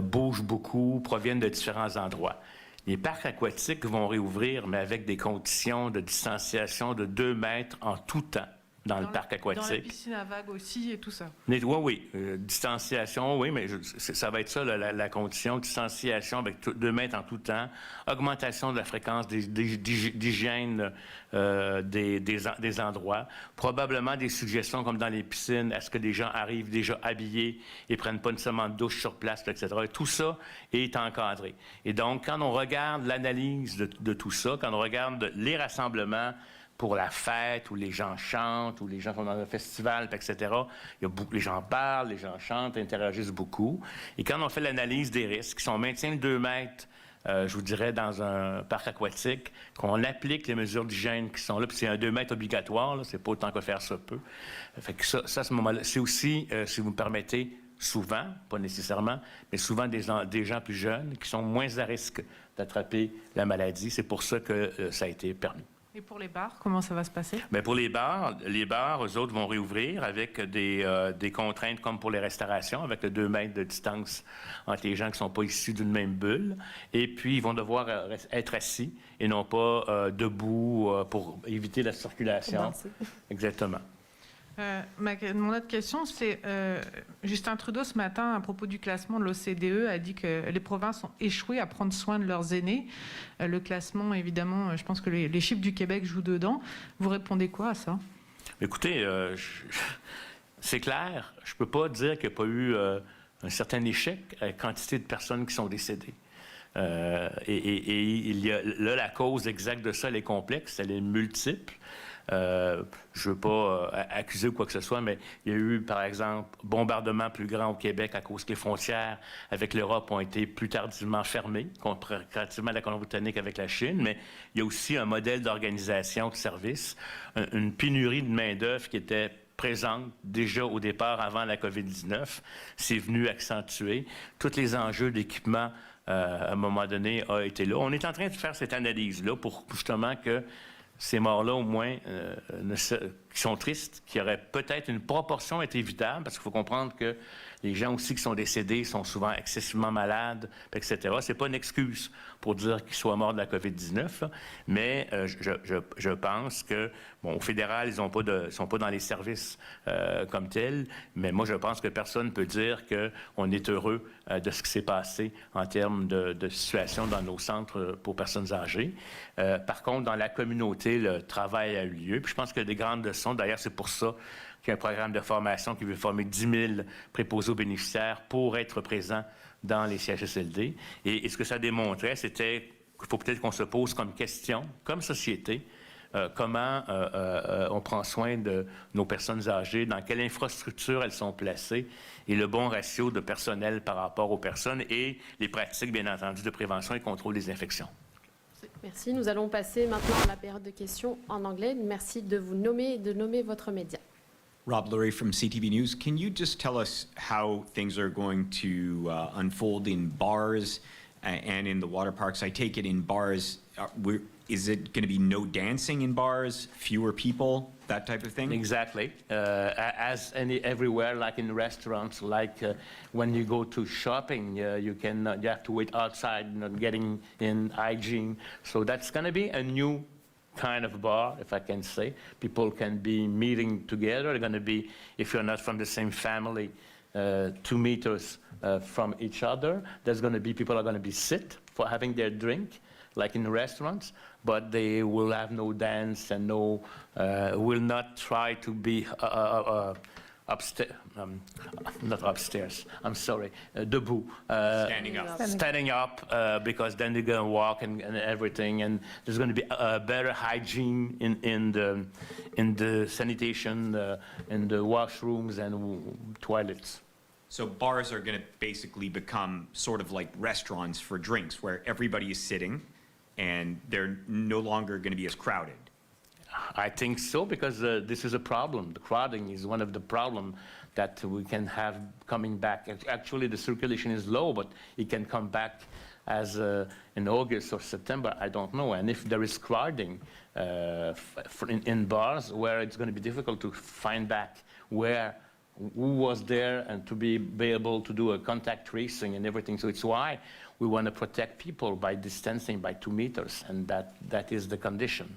bougent beaucoup, proviennent de différents endroits. Les parcs aquatiques vont réouvrir, mais avec des conditions de distanciation de 2 mètres en tout temps. Dans le parc aquatique. Dans la piscine à vagues aussi et tout ça. Oui. Distanciation, oui, mais ça va être ça, la condition. Distanciation avec 2 mètres en tout temps. Augmentation de la fréquence d'hygiène des endroits. Probablement des suggestions comme dans les piscines. Est-ce que les gens arrivent déjà habillés et prennent pas nécessairement de douche sur place, etc. Et tout ça est encadré. Et donc, quand on regarde l'analyse de tout ça, quand on regarde les rassemblements, pour la fête, où les gens chantent, où les gens sont dans un festival, etc. Les gens parlent, les gens chantent, interagissent beaucoup. Et quand on fait l'analyse des risques, si on maintient le 2 mètres, je vous dirais, dans un parc aquatique, qu'on applique les mesures d'hygiène qui sont là, puis c'est un 2 mètres obligatoire, c'est pas autant que faire ça peut. Fait que ça à ce moment-là, c'est aussi, si vous me permettez, souvent, pas nécessairement, mais souvent des gens plus jeunes qui sont moins à risque d'attraper la maladie. C'est pour ça que ça a été permis. Et pour les bars, comment ça va se passer? Bien, pour les bars, eux autres vont réouvrir avec des contraintes comme pour les restaurations, avec le 2 mètres de distance entre les gens qui ne sont pas issus d'une même bulle. Et puis, ils vont devoir être assis et non pas debout pour éviter la circulation. Exactement. Mon autre question, c'est Justin Trudeau, ce matin, à propos du classement de l'OCDE, a dit que les provinces ont échoué à prendre soin de leurs aînés. Le classement, évidemment, je pense que les chiffres du Québec jouent dedans. Vous répondez quoi à ça? Écoutez, c'est clair. Je ne peux pas dire qu'il n'y a pas eu un certain échec à la quantité de personnes qui sont décédées. Et il y a, là, la cause exacte de ça, elle est complexe, elle est multiple. Je ne veux pas accuser ou quoi que ce soit, mais il y a eu, par exemple, bombardement plus grand au Québec à cause que les frontières avec l'Europe ont été plus tardivement fermées, comparativement à la Colombie-Britannique avec la Chine, mais il y a aussi un modèle d'organisation de service, une pénurie de main-d'œuvre qui était présente déjà au départ avant la COVID-19. C'est venu accentuer. Tous les enjeux d'équipement, à un moment donné, ont été là. On est en train de faire cette analyse-là pour justement que ces morts-là, au moins, qui sont tristes, qui auraient peut-être une proportion est évitable, parce qu'il faut comprendre que les gens aussi qui sont décédés sont souvent excessivement malades, etc. Ce n'est pas une excuse pour dire qu'ils soient morts de la COVID-19, là, mais je pense que, bon, au fédéral, ils ne sont pas dans les services comme tels, mais moi, je pense que personne ne peut dire qu'on est heureux de ce qui s'est passé en termes de situation dans nos centres pour personnes âgées. Par contre, dans la communauté, le travail a eu lieu. Puis je pense qu'il y a des grandes leçons. D'ailleurs, c'est pour ça qu'il y a un programme de formation qui veut former 10 000 préposés aux bénéficiaires pour être présents dans les CHSLD. Et ce que ça démontrait, c'était qu'il faut peut-être qu'on se pose comme question, comme société, comment on prend soin de nos personnes âgées, dans quelle infrastructure elles sont placées et le bon ratio de personnel par rapport aux personnes et les pratiques, bien entendu, de prévention et contrôle des infections. Merci. Nous allons passer maintenant à la période de questions en anglais. Merci de vous nommer et de nommer votre média. Rob Lurie from CTV News. Can you just tell us how things are going to unfold in bars and in the water parks? I take it in bars, is it going to be no dancing in bars, fewer people, that type of thing? Exactly. Everywhere, like in restaurants, like when you go to shopping, you have to wait outside, not getting in, hygiene. So that's going to be a new kind of bar, if I can say. People can be meeting together. They're going to be, if you're not from the same family, 2 meters from each other. There's going to be people are going to be sit for having their drink, like in restaurants, but they will have no dance and no, will not try to be upstairs, not upstairs, I'm sorry, debout. Standing up. Standing up, because then they're going to walk and everything, and there's going to be a better hygiene in the sanitation, in the washrooms and toilets. So bars are going to basically become sort of like restaurants for drinks, where everybody is sitting, and they're no longer going to be as crowded. I think so, because this is a problem. The crowding is one of the problems that we can have coming back. Actually, the circulation is low, but it can come back as in August or September, I don't know. And if there is crowding in bars, where it's going to be difficult to find back who was there and to be able to do a contact tracing and everything. So it's why we want to protect people by distancing by 2 meters, and that is the condition.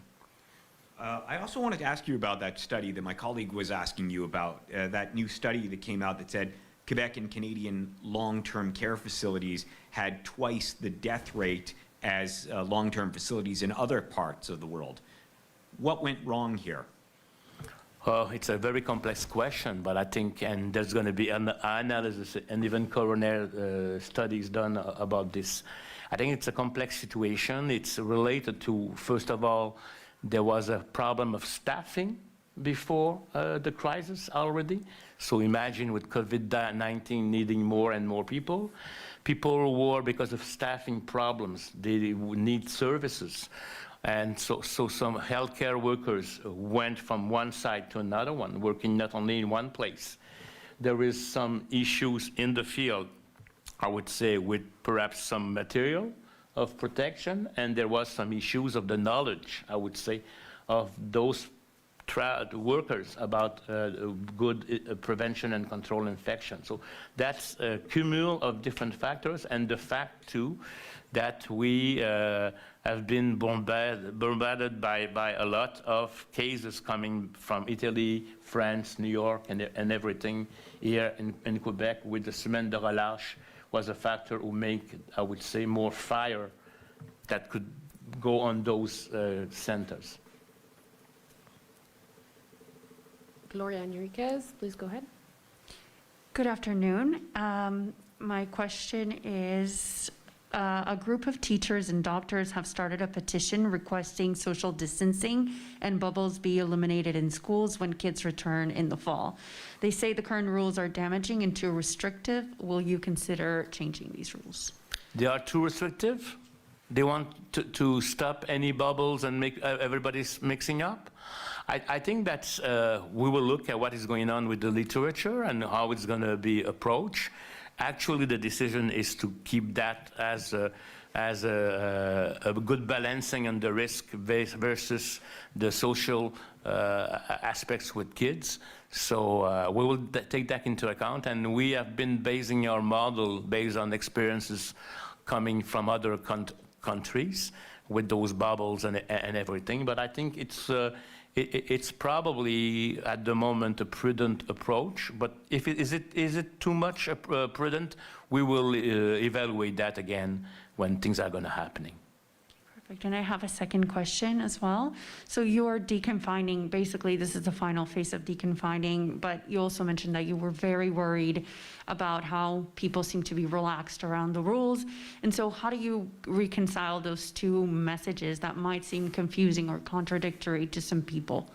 I also wanted to ask you about that study that my colleague was asking you about, that new study that came out that said Quebec and Canadian long-term care facilities had twice the death rate as long-term facilities in other parts of the world. What went wrong here? It's a very complex question, but I think, and there's going to be an analysis and even coroner studies done about this. I think it's a complex situation. It's related to, first of all, there was a problem of staffing before the crisis already. So imagine with COVID-19 needing more and more people. People were, because of staffing problems, they need services. And so some healthcare workers went from one side to another one, working not only in one place. There is some issues in the field, I would say, with perhaps some material of protection, and there was some issues of the knowledge, I would say, of those workers about good prevention and control infection. So that's a cumul of different factors, and the fact, too, that we have been bombarded by a lot of cases coming from Italy, France, New York, and everything here in Quebec with the semaine de relâche was a factor who make, I would say, more fire that could go on those centers. Gloria Enriquez, please go ahead. Good afternoon. My question is, a group of teachers and doctors have started a petition requesting social distancing and bubbles be eliminated in schools when kids return in the fall. They say the current rules are damaging and too restrictive. Will you consider changing these rules? They are too restrictive? They want to stop any bubbles and make everybody's mixing up? I think that we will look at what is going on with the literature and how it's going to be approached. Actually, the decision is to keep that as a good balancing on the risk versus the social aspects with kids. So we will take that into account, and we have been basing our model based on experiences coming from other countries with those bubbles and everything. But I think it's probably at the moment a prudent approach. But if is it too much prudent, we will evaluate that again when things are going to happening. Perfect. And I have a second question as well. So you're deconfining, basically this is the final phase of deconfining, but you also mentioned that you were very worried about how people seem to be relaxed around the rules. And so how do you reconcile those two messages that might seem confusing or contradictory to some people?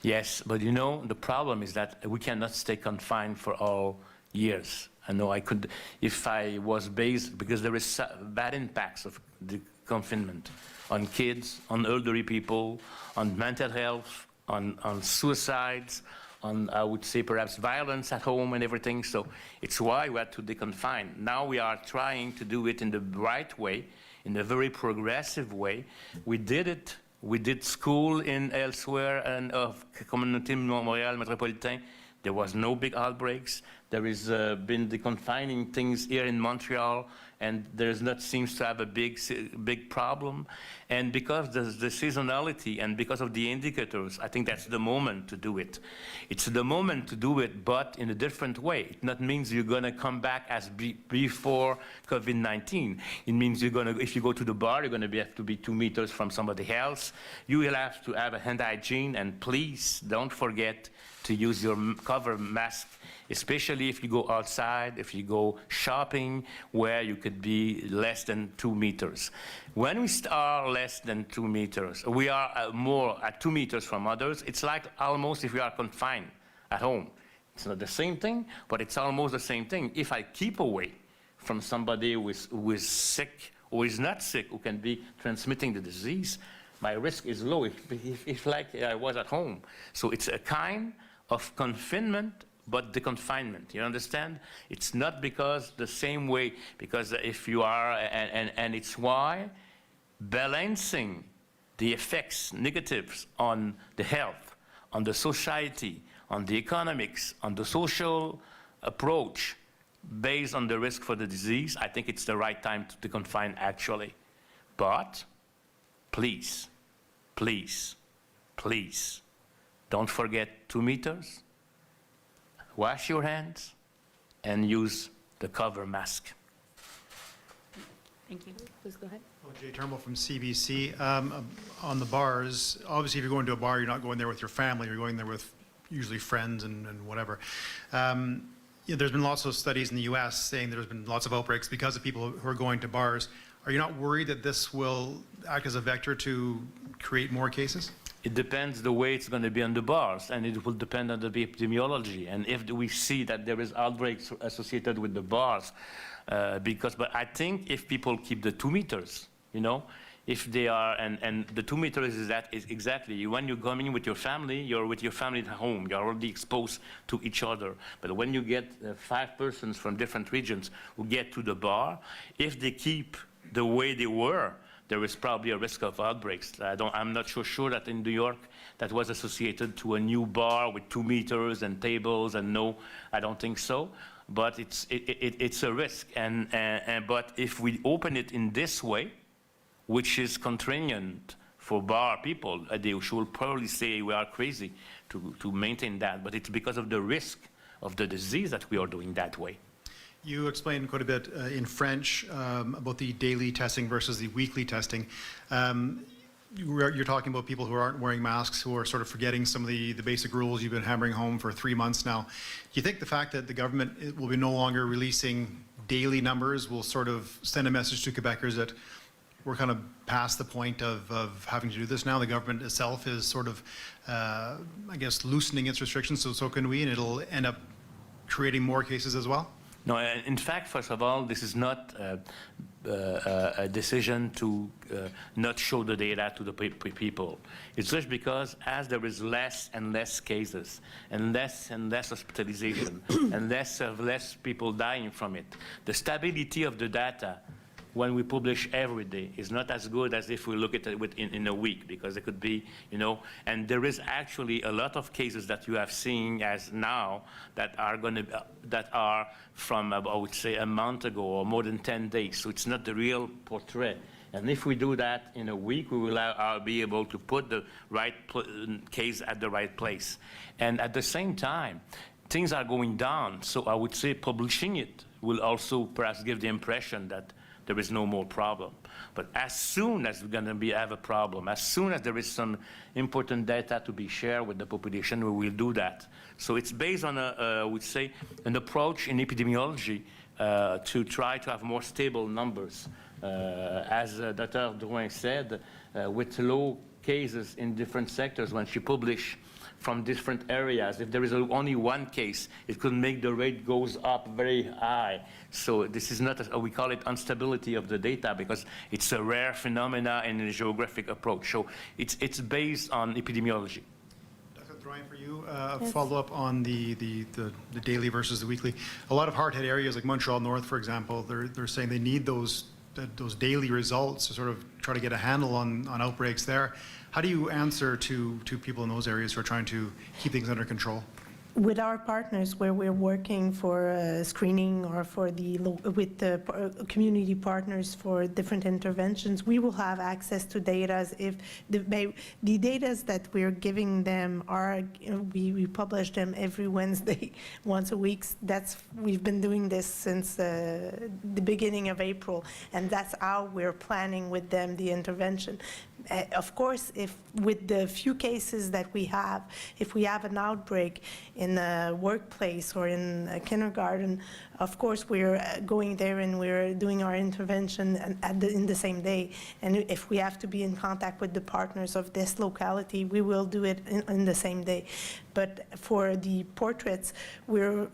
Yes, but you know, the problem is that we cannot stay confined for all years. I know I could, if I was based, because there is bad impacts of the confinement on kids, on elderly people, on mental health, on suicides, on, I would say, perhaps violence at home and everything. So it's why we had to deconfine. Now we are trying to do it in the right way, in a very progressive way. We did it. We did school in elsewhere and of community Montréal Metropolitan. There was no big outbreaks. There has been the confining things here in Montreal, and there's not seems to have a big problem. And because the seasonality and because of the indicators, I think that's the moment to do it. It's the moment to do it, but in a different way. It not means you're going to come back as before COVID-19. It means you're going to, if you go to the bar, you're going to have to be 2 meters from somebody else. You will have to have a hand hygiene, and please don't forget to use your cover mask, especially if you go outside, if you go shopping, where you could be less than 2 meters. When we are less than 2 meters, we are more at 2 meters from others, it's like almost if we are confined at home. It's not the same thing, but it's almost the same thing. If I keep away from somebody who is sick or is not sick, who can be transmitting the disease, my risk is low, if like I was at home. So it's a kind of confinement, but the confinement, you understand? It's not because the same way, because if you are, and it's why balancing the effects, negatives on the health, on the society, on the economics, on the social approach, based on the risk for the disease, I think it's the right time to confine actually. But please, please, please, don't forget 2 meters, wash your hands, and use the cover mask. Thank you. Please go ahead. Jay Turnbull from CBC. On the bars, obviously if you're going to a bar, you're not going there with your family, you're going there with usually friends and whatever. There's been lots of studies in the US saying there's been lots of outbreaks because of people who are going to bars. Are you not worried that this will act as a vector to create more cases? It depends the way it's going to be on the bars, and it will depend on the epidemiology. And if we see that there is outbreaks associated with the bars, but I think if people keep the 2 meters, you know, if they are, and the 2 meters is exactly, when you're coming with your family, you're with your family at home, you're already exposed to each other. But when you get 5 persons from different regions who get to the bar, if they keep the way they were, there is probably a risk of outbreaks. I'm not sure that in New York that was associated to a new bar with 2 meters and tables, and no, I don't think so. But it's a risk. But if we open it in this way, which is contrarian for bar people, they should probably say we are crazy to maintain that. But it's because of the risk of the disease that we are doing that way. You explained quite a bit in French about the daily testing versus the weekly testing. You're talking about people who aren't wearing masks, who are sort of forgetting some of the basic rules you've been hammering home for 3 months now. Do you think the fact that the government will be no longer releasing daily numbers will sort of send a message to Quebecers that we're kind of past the point of having to do this now? The government itself is sort of, I guess, loosening its restrictions, so can we, and it'll end up creating more cases as well? No, in fact, first of all, this is not a decision to not show the data to the people. It's just because as there is less and less cases and less hospitalization and less people dying from it, the stability of the data when we publish every day is not as good as if we look at it in a week, because it could be, you know, and there is actually a lot of cases that you have seen as now that are from, I would say, a month ago or more than 10 days. So it's not the real portrait. And if we do that in a week, we will be able to put the right case at the right place. And at the same time, things are going down. So I would say publishing it will also perhaps give the impression that there is no more problem. But as soon as we're going to have a problem, as soon as there is some important data to be shared with the population, we will do that. So it's based on, I would say, an approach in epidemiology to try to have more stable numbers. As Dr. Drouin said, with low cases in different sectors, when she published from different areas, if there is only one case, it could make the rate goes up very high. So this is not, we call it instability of the data, because it's a rare phenomena in a geographic approach. So it's based on epidemiology. Dr. Drouin, for you, a follow-up on the daily versus the weekly. A lot of hard-hit areas like Montreal North, for example, they're saying they need those those daily results to sort of try to get a handle on outbreaks there. How do you answer to people in those areas who are trying to keep things under control? With our partners, where we're working for screening or for with the community partners for different interventions, we will have access to data. If the data that we're giving them are, we publish them every Wednesday, once a week. We've been doing this since the beginning of April, and that's how we're planning with them the intervention. Of course, if with the few cases that we have, if we have an outbreak in a workplace or in a kindergarten, of course we're going there and we're doing our intervention in the same day. And if we have to be in contact with the partners of this locality, we will do it in the same day. But for the portraits, we're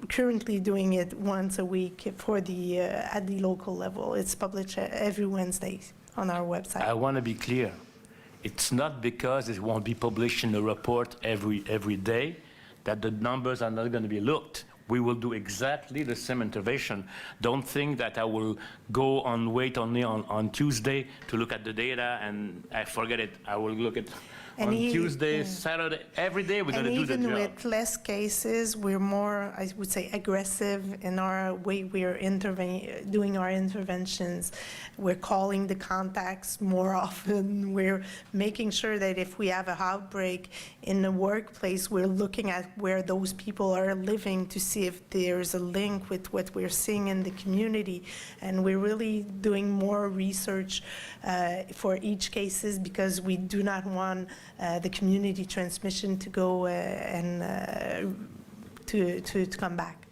currently doing it once a week for the at the local level. It's published every Wednesday on our website. I want to be clear. It's not because it won't be published in a report every day that the numbers are not going to be looked. We will do exactly the same intervention. Don't think that I will go and wait only on Tuesday to look at the data and I forget it. I will look at on Tuesday, Saturday, every day we're going to do the job. And even with less cases, we're more, I would say, aggressive in our way we're doing our interventions. We're calling the contacts more often. We're making sure that if we have an outbreak in the workplace, we're looking at where those people are living to see if there's a link with what we're seeing in the community. And we're really doing more research for each cases because we do not want the community transmission to go to come back.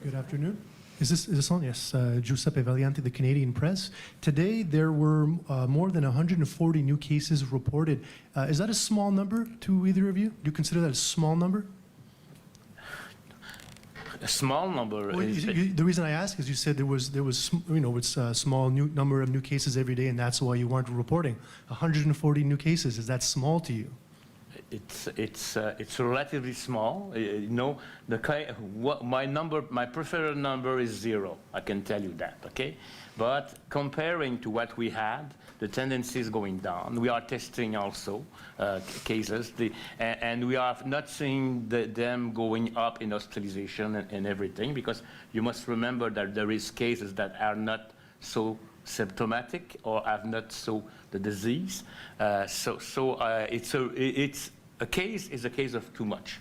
Good afternoon. Is this on? Yes. Giuseppe Valiante, the Canadian Press. Today there were more than 140 new cases reported. Is that a small number to either of you? Do you consider that a small number? A small number. Well, the reason I ask is you said there was it's a small number of new cases every day, and that's why you weren't reporting 140 new cases. Is that small to you? It's relatively small. You know, my preferred number is 0. I can tell you that. Okay, but comparing to what we had, the tendency is going down. We are testing also cases, and we are not seeing them going up in hospitalization and everything, because you must remember that there is cases that are not so symptomatic or have not so the disease. It's a case is a case of too much.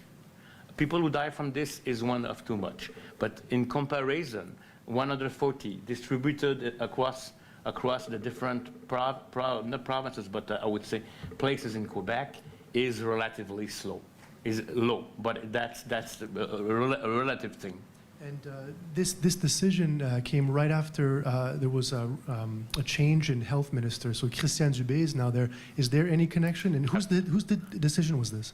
People who die from this is one of too much. But in comparison, 140 distributed across the different not provinces, but I would say places in Quebec is relatively is low. But that's a relative thing. And this decision came right after there was a change in health minister. So Christian Dubé is now there. Is there any connection? And whose decision was this?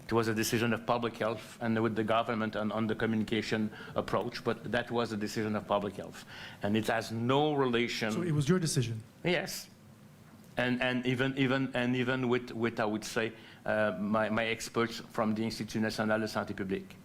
It was a decision of public health and with the government on the communication approach, but that was a decision of public health. And it has no relation. So it was your decision? Yes. And even with I would say, my experts from the Institut National de Santé Publique.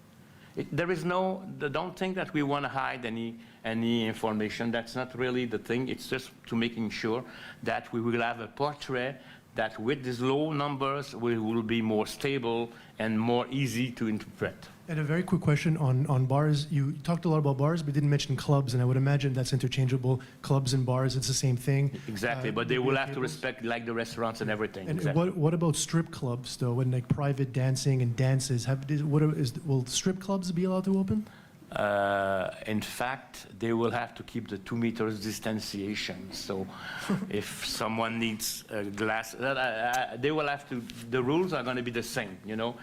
There is don't think that we want to hide any information. That's not really the thing. It's just to making sure that we will have a portrait that with these low numbers, we will be more stable and more easy to interpret. And a very quick question on bars. You talked a lot about bars, but didn't mention clubs, and I would imagine that's interchangeable. Clubs and bars, it's the same thing. Exactly, but they will have to respect like the restaurants and everything. And exactly. what about strip clubs, though, and like private dancing and dances? Will strip clubs be allowed to open? In fact, they will have to keep the 2 meters distanciation. So if someone needs a glass, they will have to, the rules are going to be the same, you know.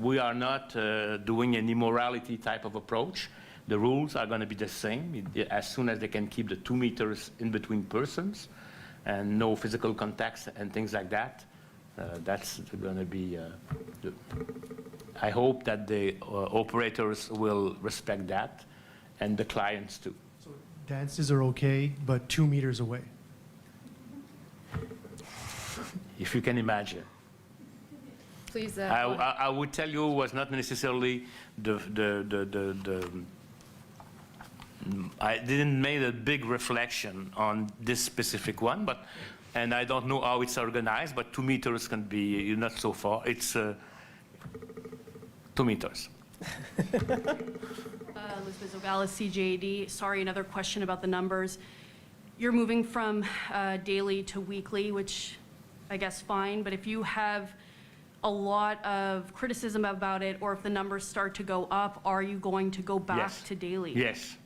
We are not doing any morality type of approach. The rules are going to be the same as soon as they can keep the 2 meters in between persons and no physical contacts and things like that. That's going to be I hope that the operators will respect that, and the clients too. So dances are okay, but 2 meters away. If you can imagine. Please. I would tell you it was not necessarily the I didn't make a big reflection on this specific one, and I don't know how it's organized, but 2 meters can be not so far. It's 2 meters. Elizabeth Zogales, CJAD. Sorry, another question about the numbers. You're moving from daily to weekly, which I guess fine, but if you have a lot of criticism about it, or if the numbers start to go up, are you going to go back Yes. to daily? Yes.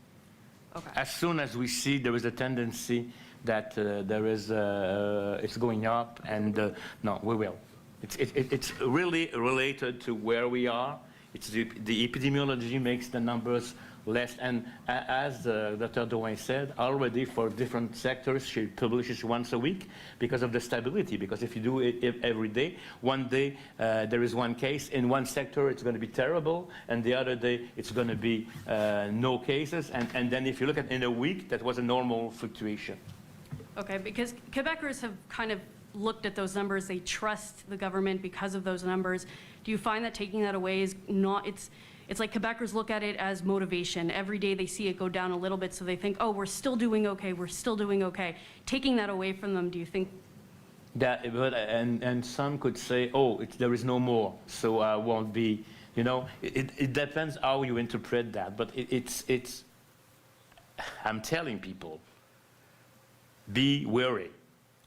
Okay. As soon as we see there is a tendency that it's going up, and no, we will. It's really related to where we are. It's the epidemiology makes the numbers less, and as Dr. Drouin said, already for different sectors, she publishes once a week because of the stability, because if you do it every day, one day there is one case, in one sector it's going to be terrible, and the other day it's going to be no cases, and then if you look at in a week, that was a normal fluctuation. Okay, because Quebecers have kind of looked at those numbers, they trust the government because of those numbers. Do you find that taking that away is not, it's like Quebecers look at it as motivation. Every day they see it go down a little bit, so they think, oh, we're still doing okay, we're still doing okay. Taking that away from them, do you think? That, but, and some could say, oh, there is no more, so I won't be, you know, it depends how you interpret that, but it's I'm telling people, be wary,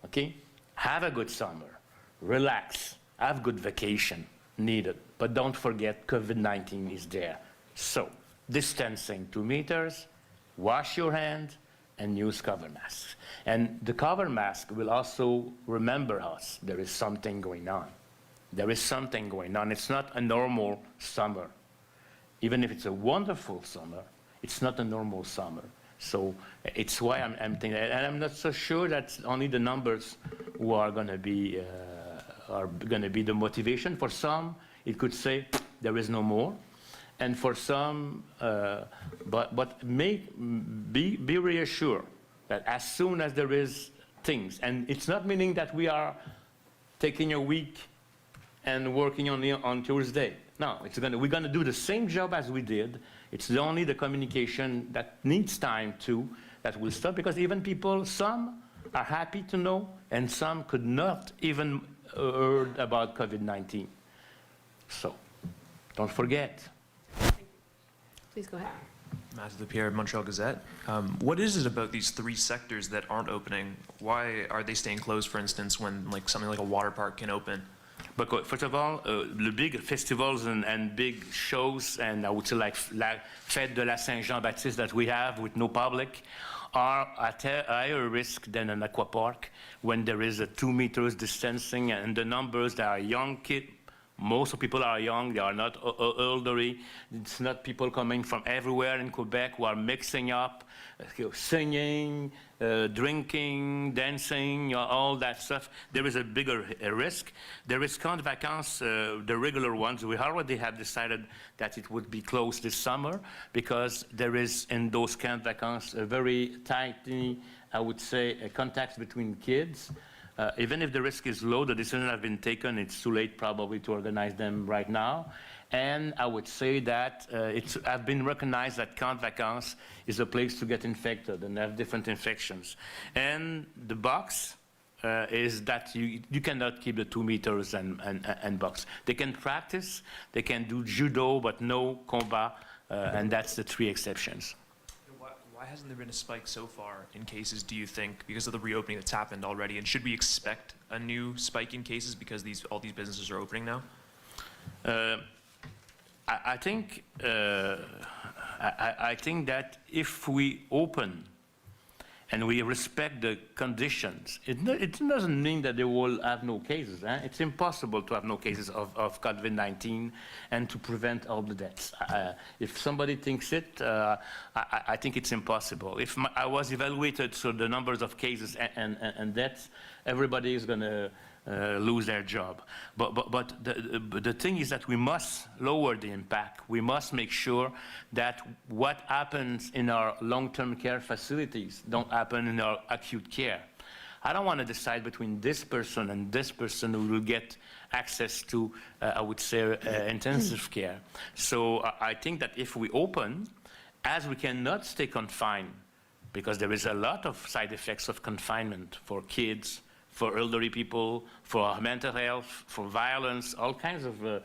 okay? Have a good summer, relax, have good vacation, needed, but don't forget COVID-19 is there. So, distancing 2 meters, wash your hands, and use cover masks. And the cover mask will also remember us, there is something going on. There is something going on. It's not a normal summer. Even if it's a wonderful summer, it's not a normal summer. So it's why I'm thinking, and I'm not so sure that only the numbers who are going to be the motivation. For some, it could say there is no more, and for some, but be reassured that as soon as there is things, and it's not meaning that we are taking a week and working only on Tuesday. No, we're going to do the same job as we did. It's only the communication that needs time that will stop, because even people, some are happy to know, and some could not even heard about COVID-19. So, don't forget. Please go ahead. Matthew LaPierre, Montreal Gazette. What is it about these 3 sectors that aren't opening? Why are they staying closed, for instance, when something like a water park can open? But first of all, the big festivals and big shows, and I would say like Fête de la Saint-Jean-Baptiste that we have with no public, are at a higher risk than an aqua park when there is a 2 meters distancing, and the numbers that are young kids. Most of people are young, they are not elderly. It's not people coming from everywhere in Quebec who are mixing up, singing, drinking, dancing, all that stuff. There is a bigger risk. There is camp vacances, the regular ones. We already have decided that it would be closed this summer because there is in those camp vacances a very tightly, I would say, a contact between kids. Even if the risk is low, the decision has been taken. It's too late probably to organize them right now. And I would say that I've been recognized that camp vacances is a place to get infected and have different infections. And the box is that you cannot keep the 2 meters and box. They can practice, they can do judo, but no combat, and that's the 3 exceptions. Why hasn't there been a spike so far in cases, do you think, because of the reopening that's happened already? And should we expect a new spike in cases because all these businesses are opening now? I think that if we open and we respect the conditions, it doesn't mean that they will have no cases. It's impossible to have no cases of COVID-19 and to prevent all the deaths. If somebody thinks it, I think it's impossible. If I was evaluated so the numbers of cases and deaths, everybody is going to lose their job. But the thing is that we must lower the impact. We must make sure that what happens in our long-term care facilities don't happen in our acute care. I don't want to decide between this person and this person who will get access to, I would say, intensive care. So I think that if we open as we cannot stay confined, because there is a lot of side effects of confinement for kids, for elderly people, for mental health, for violence, all kinds of,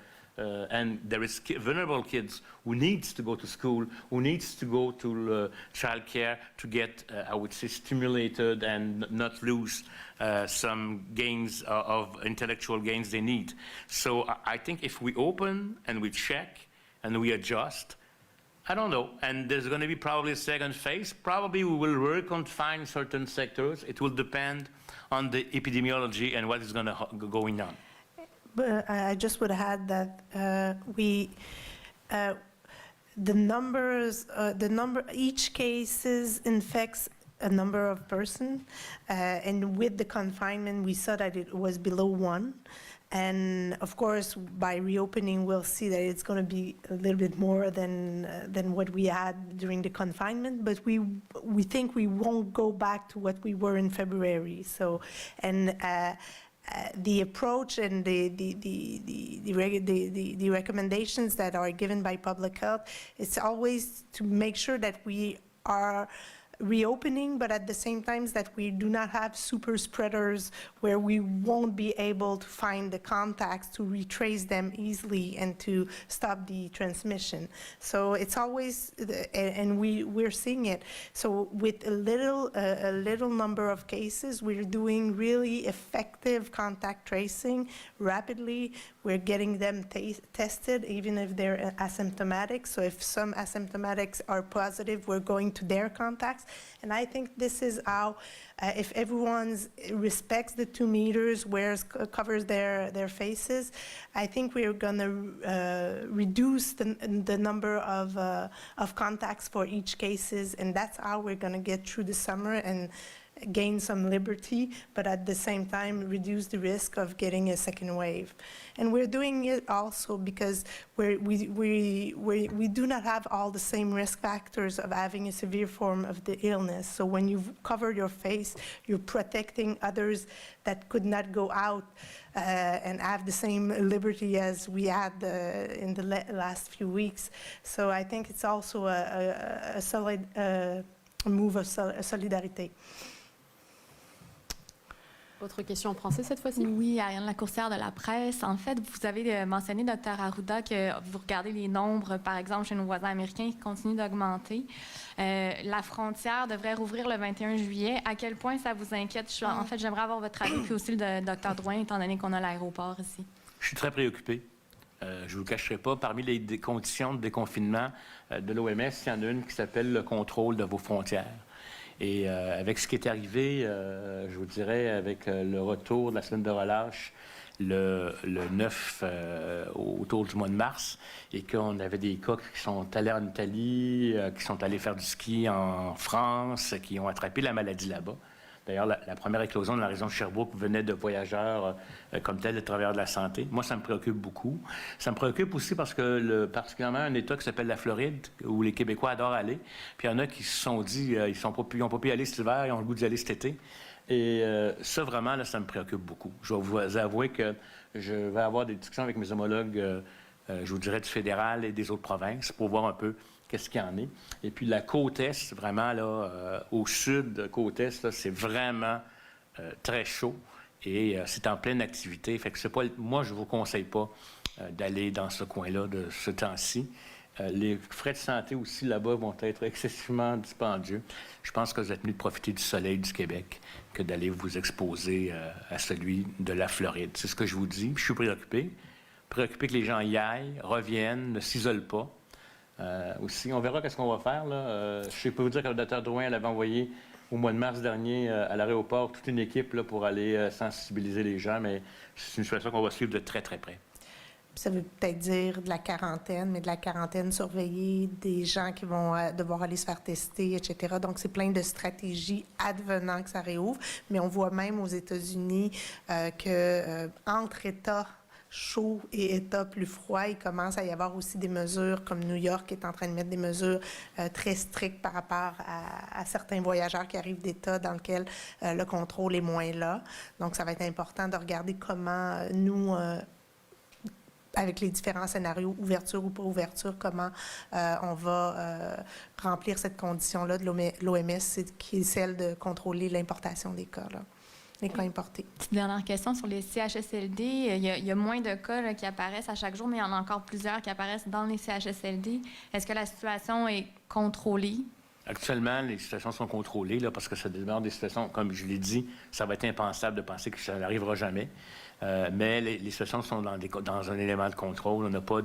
and there is vulnerable kids who needs to go to school, who needs to go to child care to get, I would say, stimulated and not lose some gains of intellectual gains they need. So I think if we open and we check and we adjust, I don't know, and there's going to be probably a second phase. Probably we will reconfine certain sectors. It will depend on the epidemiology and what is going to going on. But I just would add that the numbers, each cases infects a number of persons, and with the confinement, we saw that it was below 1. And of course, by reopening, we'll see that it's going to be a little bit more than what we had during the confinement. But we think we won't go back to what we were in February. So, and the approach and the recommendations that are given by public health, it's always to make sure that we are reopening, but at the same time that we do not have super spreaders where we won't be able to find the contacts to retrace them easily and to stop the transmission. So it's always, and we're seeing it. So with a little number of cases, we're doing really effective contact tracing rapidly. We're getting them tested even if they're asymptomatic. So if some asymptomatics are positive, we're going to their contacts. And I think this is how, if everyone respects the 2 meters, covers their faces, I think we're going to reduce the number of contacts for each cases, and that's how we're going to get through the summer and gain some liberty, but at the same time reduce the risk of getting a second wave. And we're doing it also because we do not have all the same risk factors of having a severe form of the illness. So when you cover your face, you're protecting others that could not go out and have the same liberty as we had in the last few weeks. So I think it's also a solid move of solidarité. Autre question en français cette fois-ci? Oui, Ariane Lacourcière de La Presse. En fait, vous avez mentionné, Dr. Arruda, que vous regardez les nombres, par exemple, chez nos voisins américains qui continuent d'augmenter. La frontière devrait rouvrir le 21 juillet. À quel point ça vous inquiète? En fait, j'aimerais avoir votre avis, puis aussi le de Dr. Drouin, étant donné qu'on a l'aéroport ici. Je suis très préoccupé. Je ne vous le cacherai pas. Parmi les conditions de déconfinement de l'OMS, il y en a une qui s'appelle le contrôle de vos frontières. Et avec ce qui est arrivé, je vous dirais, avec le retour de la semaine de relâche le 9 autour du mois de mars, et qu'on avait des cas qui sont allés en Italie, qui sont allés faire du ski en France, qui ont attrapé la maladie là-bas. D'ailleurs, la première éclosion de la région de Sherbrooke venait de voyageurs comme tels, de travailleurs de la santé. Moi, ça me préoccupe beaucoup. Ça me préoccupe aussi parce que, particulièrement un État qui s'appelle la Floride, où les Québécois adorent aller, puis il y en a qui se sont dit ils n'ont pas pu y aller cet hiver, ils ont le goût d'y aller cet été. Et ça, vraiment, là, ça me préoccupe beaucoup. Je vais vous avouer que je vais avoir des discussions avec mes homologues, je vous dirais, du fédéral et des autres provinces pour voir un peu qu'est-ce qu'il y en est. Et puis la côte Est, vraiment, là, au sud, côte Est, là, c'est vraiment très chaud et c'est en pleine activité. Fait que c'est pas, moi, je ne vous conseille pas d'aller dans ce coin-là de ce temps-ci. Les frais de santé aussi là-bas vont être excessivement dispendieux. Je pense que vous êtes mieux de profiter du soleil du Québec que d'aller vous exposer à celui de la Floride. C'est ce que je vous dis. Je suis préoccupé que les gens y aillent, reviennent, ne s'isolent pas. Aussi, on verra qu'est-ce qu'on va faire. Là. Je peux vous dire que le Dr. Drouin l'avait envoyé au mois de mars dernier à l'aéroport toute une équipe là, pour aller sensibiliser les gens, mais c'est une situation qu'on va suivre de très, très près. Ça veut peut-être dire de la quarantaine, mais de la quarantaine surveillée, des gens qui vont devoir aller se faire tester, etc. Donc, c'est plein de stratégies advenant que ça réouvre. Mais on voit même aux États-Unis qu'entre États chaud et États plus froids, il commence à y avoir aussi des mesures, comme New York est en train de mettre des mesures très strictes par rapport à certains voyageurs qui arrivent d'États dans lesquels le contrôle est moins là. Donc, ça va être important de regarder comment nous, avec les différents scénarios, ouverture ou pas ouverture, comment on va remplir cette condition-là de l'OMS, qui est celle de contrôler l'importation des cas, là, les cas importés. Petite dernière question sur les CHSLD. Il y a moins de cas là, qui apparaissent à chaque jour, mais il y en a encore plusieurs qui apparaissent dans les CHSLD. Est-ce que la situation est contrôlée? Actuellement, les situations sont contrôlées là, parce que ça demeure des situations, comme je l'ai dit, ça va être impensable de penser que ça n'arrivera jamais. Mais les situations sont dans un élément de contrôle. On n'a pas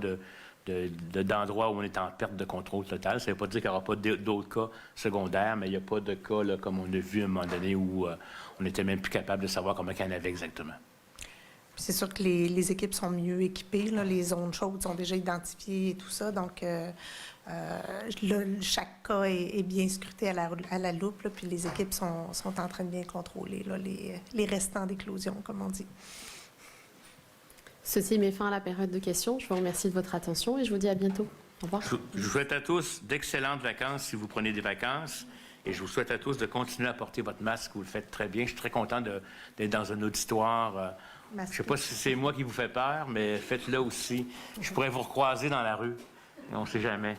d'endroit où on est en perte de contrôle total. Ça ne veut pas dire qu'il n'y aura pas d'autres cas secondaires, mais il n'y a pas de cas là, comme on a vu à un moment donné où on n'était même plus capable de savoir comment il y en avait exactement. C'est sûr que les équipes sont mieux équipées, là, les zones chaudes sont déjà identifiées et tout ça, donc chaque cas est bien scruté à la loupe, là, puis les équipes sont en train de bien contrôler là, les restants d'éclosion, comme on dit. Ceci met fin à la période de questions. Je vous remercie de votre attention et je vous dis à bientôt. Au revoir. Je vous souhaite à tous d'excellentes vacances si vous prenez des vacances. Et je vous souhaite à tous de continuer à porter votre masque. Vous le faites très bien. Je suis très content d'être dans un auditoire. Je ne sais pas si c'est moi qui vous fait peur, mais faites-le aussi. Je pourrais vous recroiser dans la rue. On ne sait jamais.